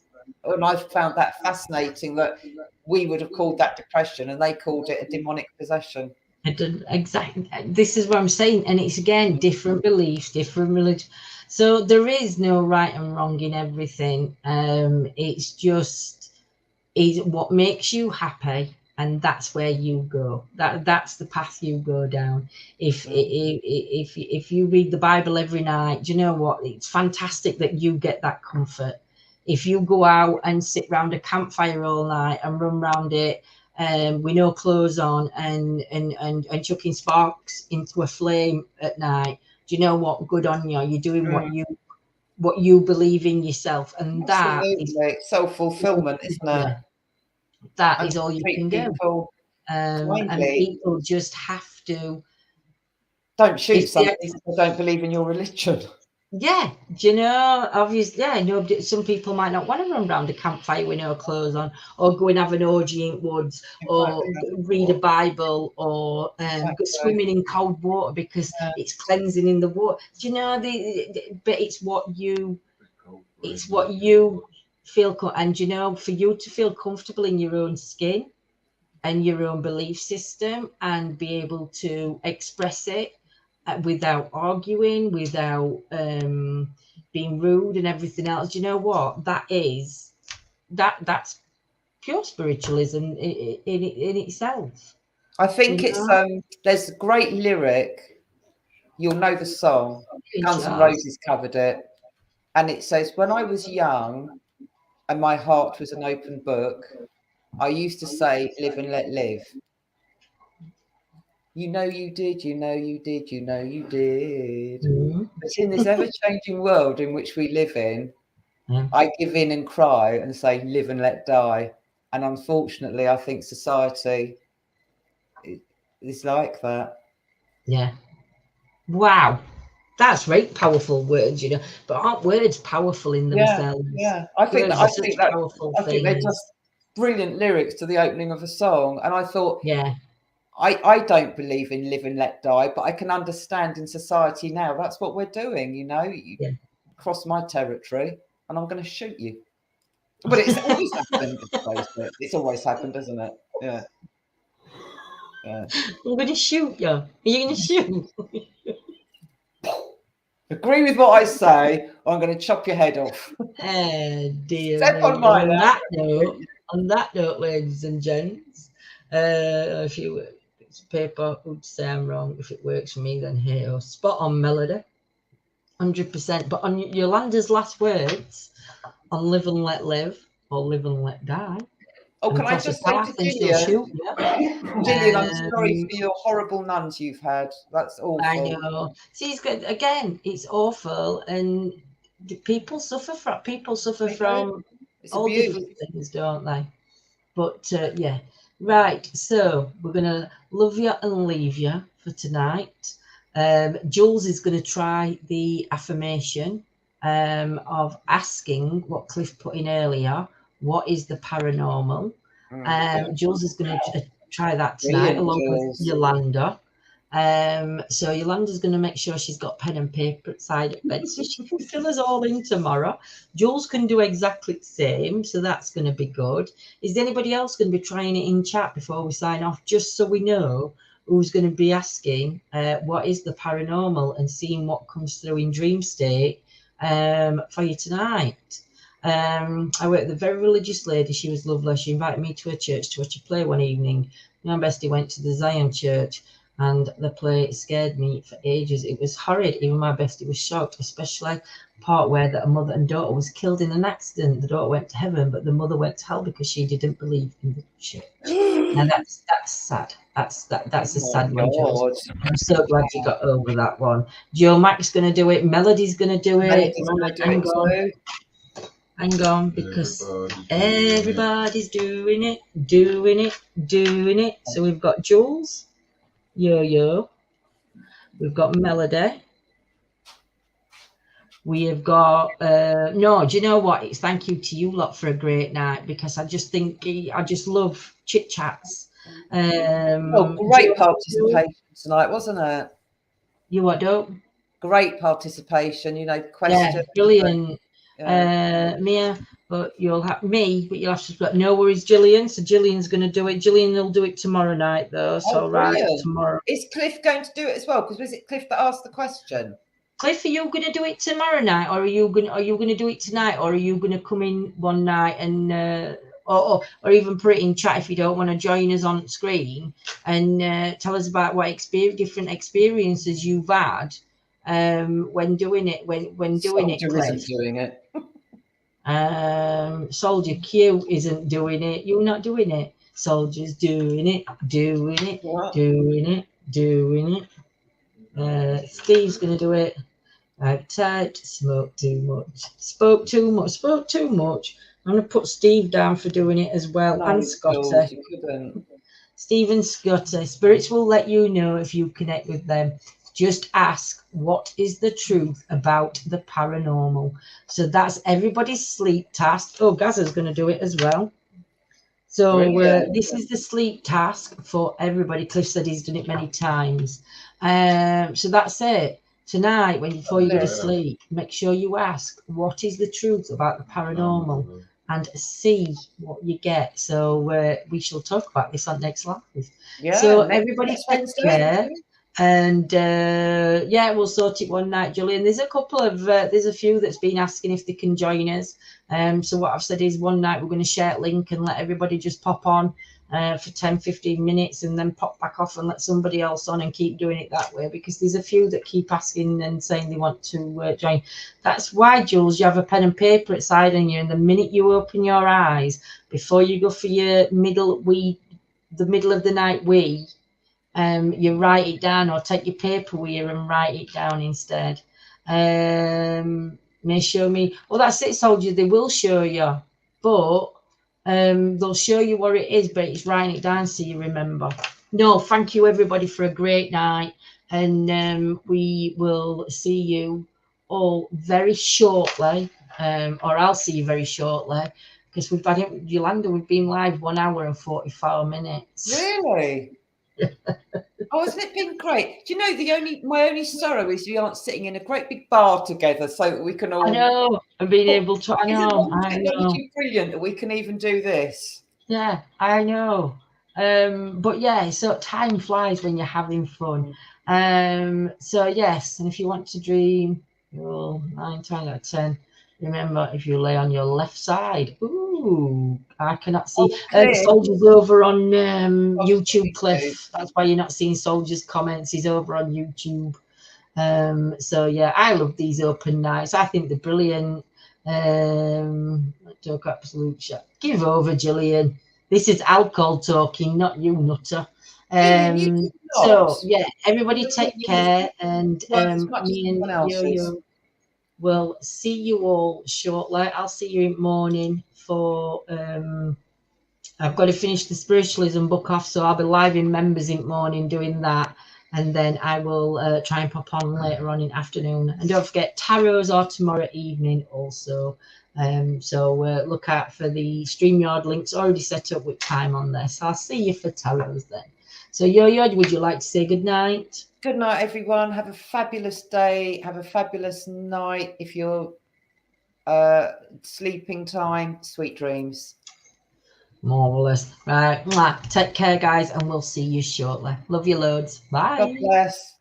And I found that fascinating, that we would have called that depression and they called it a demonic possession. Exactly. This is what I'm saying. And it's again, different beliefs, different religion. So there is no right and wrong in everything. It's just is what makes you happy, and that's where you go. That's the path you go down. If you read the Bible every night, do you know what? It's fantastic that you get that comfort. If you go out and sit round a campfire all night and run round it with no clothes on and chucking sparks into a flame at night, do you know what? Good on you. You're doing what you believe in yourself, and that is self-fulfillment, isn't it? Yeah, that is all you can do. And people just have to. Don't shoot some people who don't believe in your religion. Yeah, do you know, obviously, some people might not want to run around a campfire with no clothes on, or go and have an orgy in woods, or read a Bible, or go swimming in cold water because it's cleansing in the water. Do you know, but it's what you It's what you feel, and you know, for you to feel comfortable in your own skin and your own belief system and be able to express it without arguing, without being rude and everything else. You know what? That's pure spiritualism in itself. I think You it's know? there's a great lyric. You'll know the song. Guns N' Just- Roses covered it, and it says, "When I was young and my heart was an open book, I used to say, live and let live. You know you did, you know you did, you know you did. Mhm. But in this ever-changing world in which we live in, Yeah. I give in and cry and say, live and let die." And unfortunately, I think society is like that. Yeah. Wow. That's very powerful words, you know. But aren't words powerful in themselves? Yeah. I think Words are such powerful they're things. just brilliant lyrics to the opening of a song. And I thought, Yeah. I don't believe in live and let die, but I can understand in society now that's what we're doing. You know, you Yeah. cross my territory and I'm going to shoot you. But it's always happened. It's always happened, doesn't it? Yeah. Yeah. I'm going to shoot you. Are you going to shoot? Agree with what I say, or I'm going to chop your head off. Dear Step me. on mine. On that note, ladies and gents, if you it's paper would say I'm wrong. If it works for me, then hey, oh, spot on melody, 100%. But on Yolanda's last words on live and let live or live and let die. Oh, And can I cross a just say to path and she'll Gillian, shoot you. Gillian, I'm sorry for your horrible nuns you've had. That's awful. I know. See, it's good. Again, it's awful, and people suffer from It's all abuse. different things, don't they? But yeah, right. So we're gonna love you and leave you for tonight. Jules is going to try the affirmation of asking what Cliff put in earlier. What is the paranormal? Jules is going to try that tonight, Brilliant, along with Jules. Yolanda. So Yolanda's going to make sure she's got pen and paper outside of bed so she can fill us all in tomorrow. Jules can do exactly the same, so that's going to be good. Is anybody else going to be trying it in chat before we sign off, just so we know who's going to be asking what is the paranormal and seeing what comes through in dream state for you tonight? I worked with a very religious lady. She was lovely. She invited me to her church to watch a play one evening. My bestie went to the Zion church, and the play scared me for ages. It was horrid. Even my bestie was shocked, especially the part where a mother and daughter was killed in an accident. The daughter went to heaven, but the mother went to hell because she didn't believe in the church. Now that's sad. That's a sad one, Jules. I'm so glad you got over that one. Joe Mac's going to do it. Melody's going to do it. Hang on, because everybody's doing it. So we've got Jules. Yo. We've got Melody. We have got no, do you know what? It's thank you to you lot for a great night, because I just love chit chats. Great participation tonight, wasn't it? You what, dope? Great participation, you know, questions. Yeah, brilliant. Mia, but you'll have to no worries, Gillian. So Gillian's going to do it. Gillian will do it tomorrow night, though. So tomorrow. Is Cliff going to do it as well? Because was it Cliff that asked the question? Cliff, are you going to do it tomorrow night, or are you going to do it tonight, or are you going to come in one night and or even put it in chat if you don't want to join us on screen and tell us about what different experiences you've had when doing it, Cliff. Isn't doing it. Soldier Q isn't doing it. You're not doing it. Soldier's doing it. Steve's gonna do it. Outside, spoke too much. I'm gonna put Steve down for doing it as well, and Scotty. Steve and Scotty. Spirits will let you know if you connect with them. Just ask, what is the truth about the paranormal? So that's everybody's sleep task. Oh, Gaza's going to do it as well. So this is the sleep task for everybody. Cliff said he's done it many times. So that's it. tonight, before you go to Yeah. sleep, make sure you ask, what is the truth about the paranormal? And see what you get. So we shall talk about this on next live. Yeah. So everybody next take Wednesday. care. And yeah, we'll sort it one night, Julian. There's a couple of there's a few that's been asking if they can join us. So what I've said is one night we're going to share a link and let everybody just pop on for 10-15 minutes and then pop back off and let somebody else on and keep doing it that way, because there's a few that keep asking and saying they want to join. That's why, Jules, you have a pen and paper outside on you, and the minute you open your eyes before you go for your the middle of the night wee, you write it down, or take your paper with you and write it down instead. May show me. Well, that's it, soldier. They will show you, but they'll show you what it is, but it's writing it down so you remember. No, thank you everybody for a great night, and we will see you all very shortly, or I'll see you very shortly, because we've had Yolanda. We've been live 1 hour and 44 minutes. Really? Oh, hasn't it been great? Do you know my only sorrow is we aren't sitting in a great big bar together so that we can all. I know, and being able to. I know. Technology brilliant that we can even do this. Yeah, I know. But yeah, so time flies when you're having fun. So yes, and if you want to dream, roll 9, 10 out of 10. Remember, if you lay on your left side, ooh, I cannot see. Soldiers over on YouTube, Cliff. That's why you're not seeing Soldiers' comments. He's over on YouTube. So yeah, I love these open nights. I think they're brilliant. Talk absolute shit. Give over, Gillian. This is alcohol talking, not you, nutter. So yeah, everybody take care, and me and Yo-Yo will see you all shortly. I'll see you in the morning for I've got to finish the spiritualism book off, so I'll be live in members in the morning doing that, and then I will try and pop on later on in the afternoon. And don't forget, tarots are tomorrow evening also. So look out for the StreamYard links already set up with time on there. So I'll see you for tarots then. So Yo-Yo, would you like to say good night? Good night, everyone. Have a fabulous day. Have a fabulous night. If you're sleeping time, sweet dreams. Marvelous. Right. Take care, guys, and we'll see you shortly. Love you loads. Bye. God bless.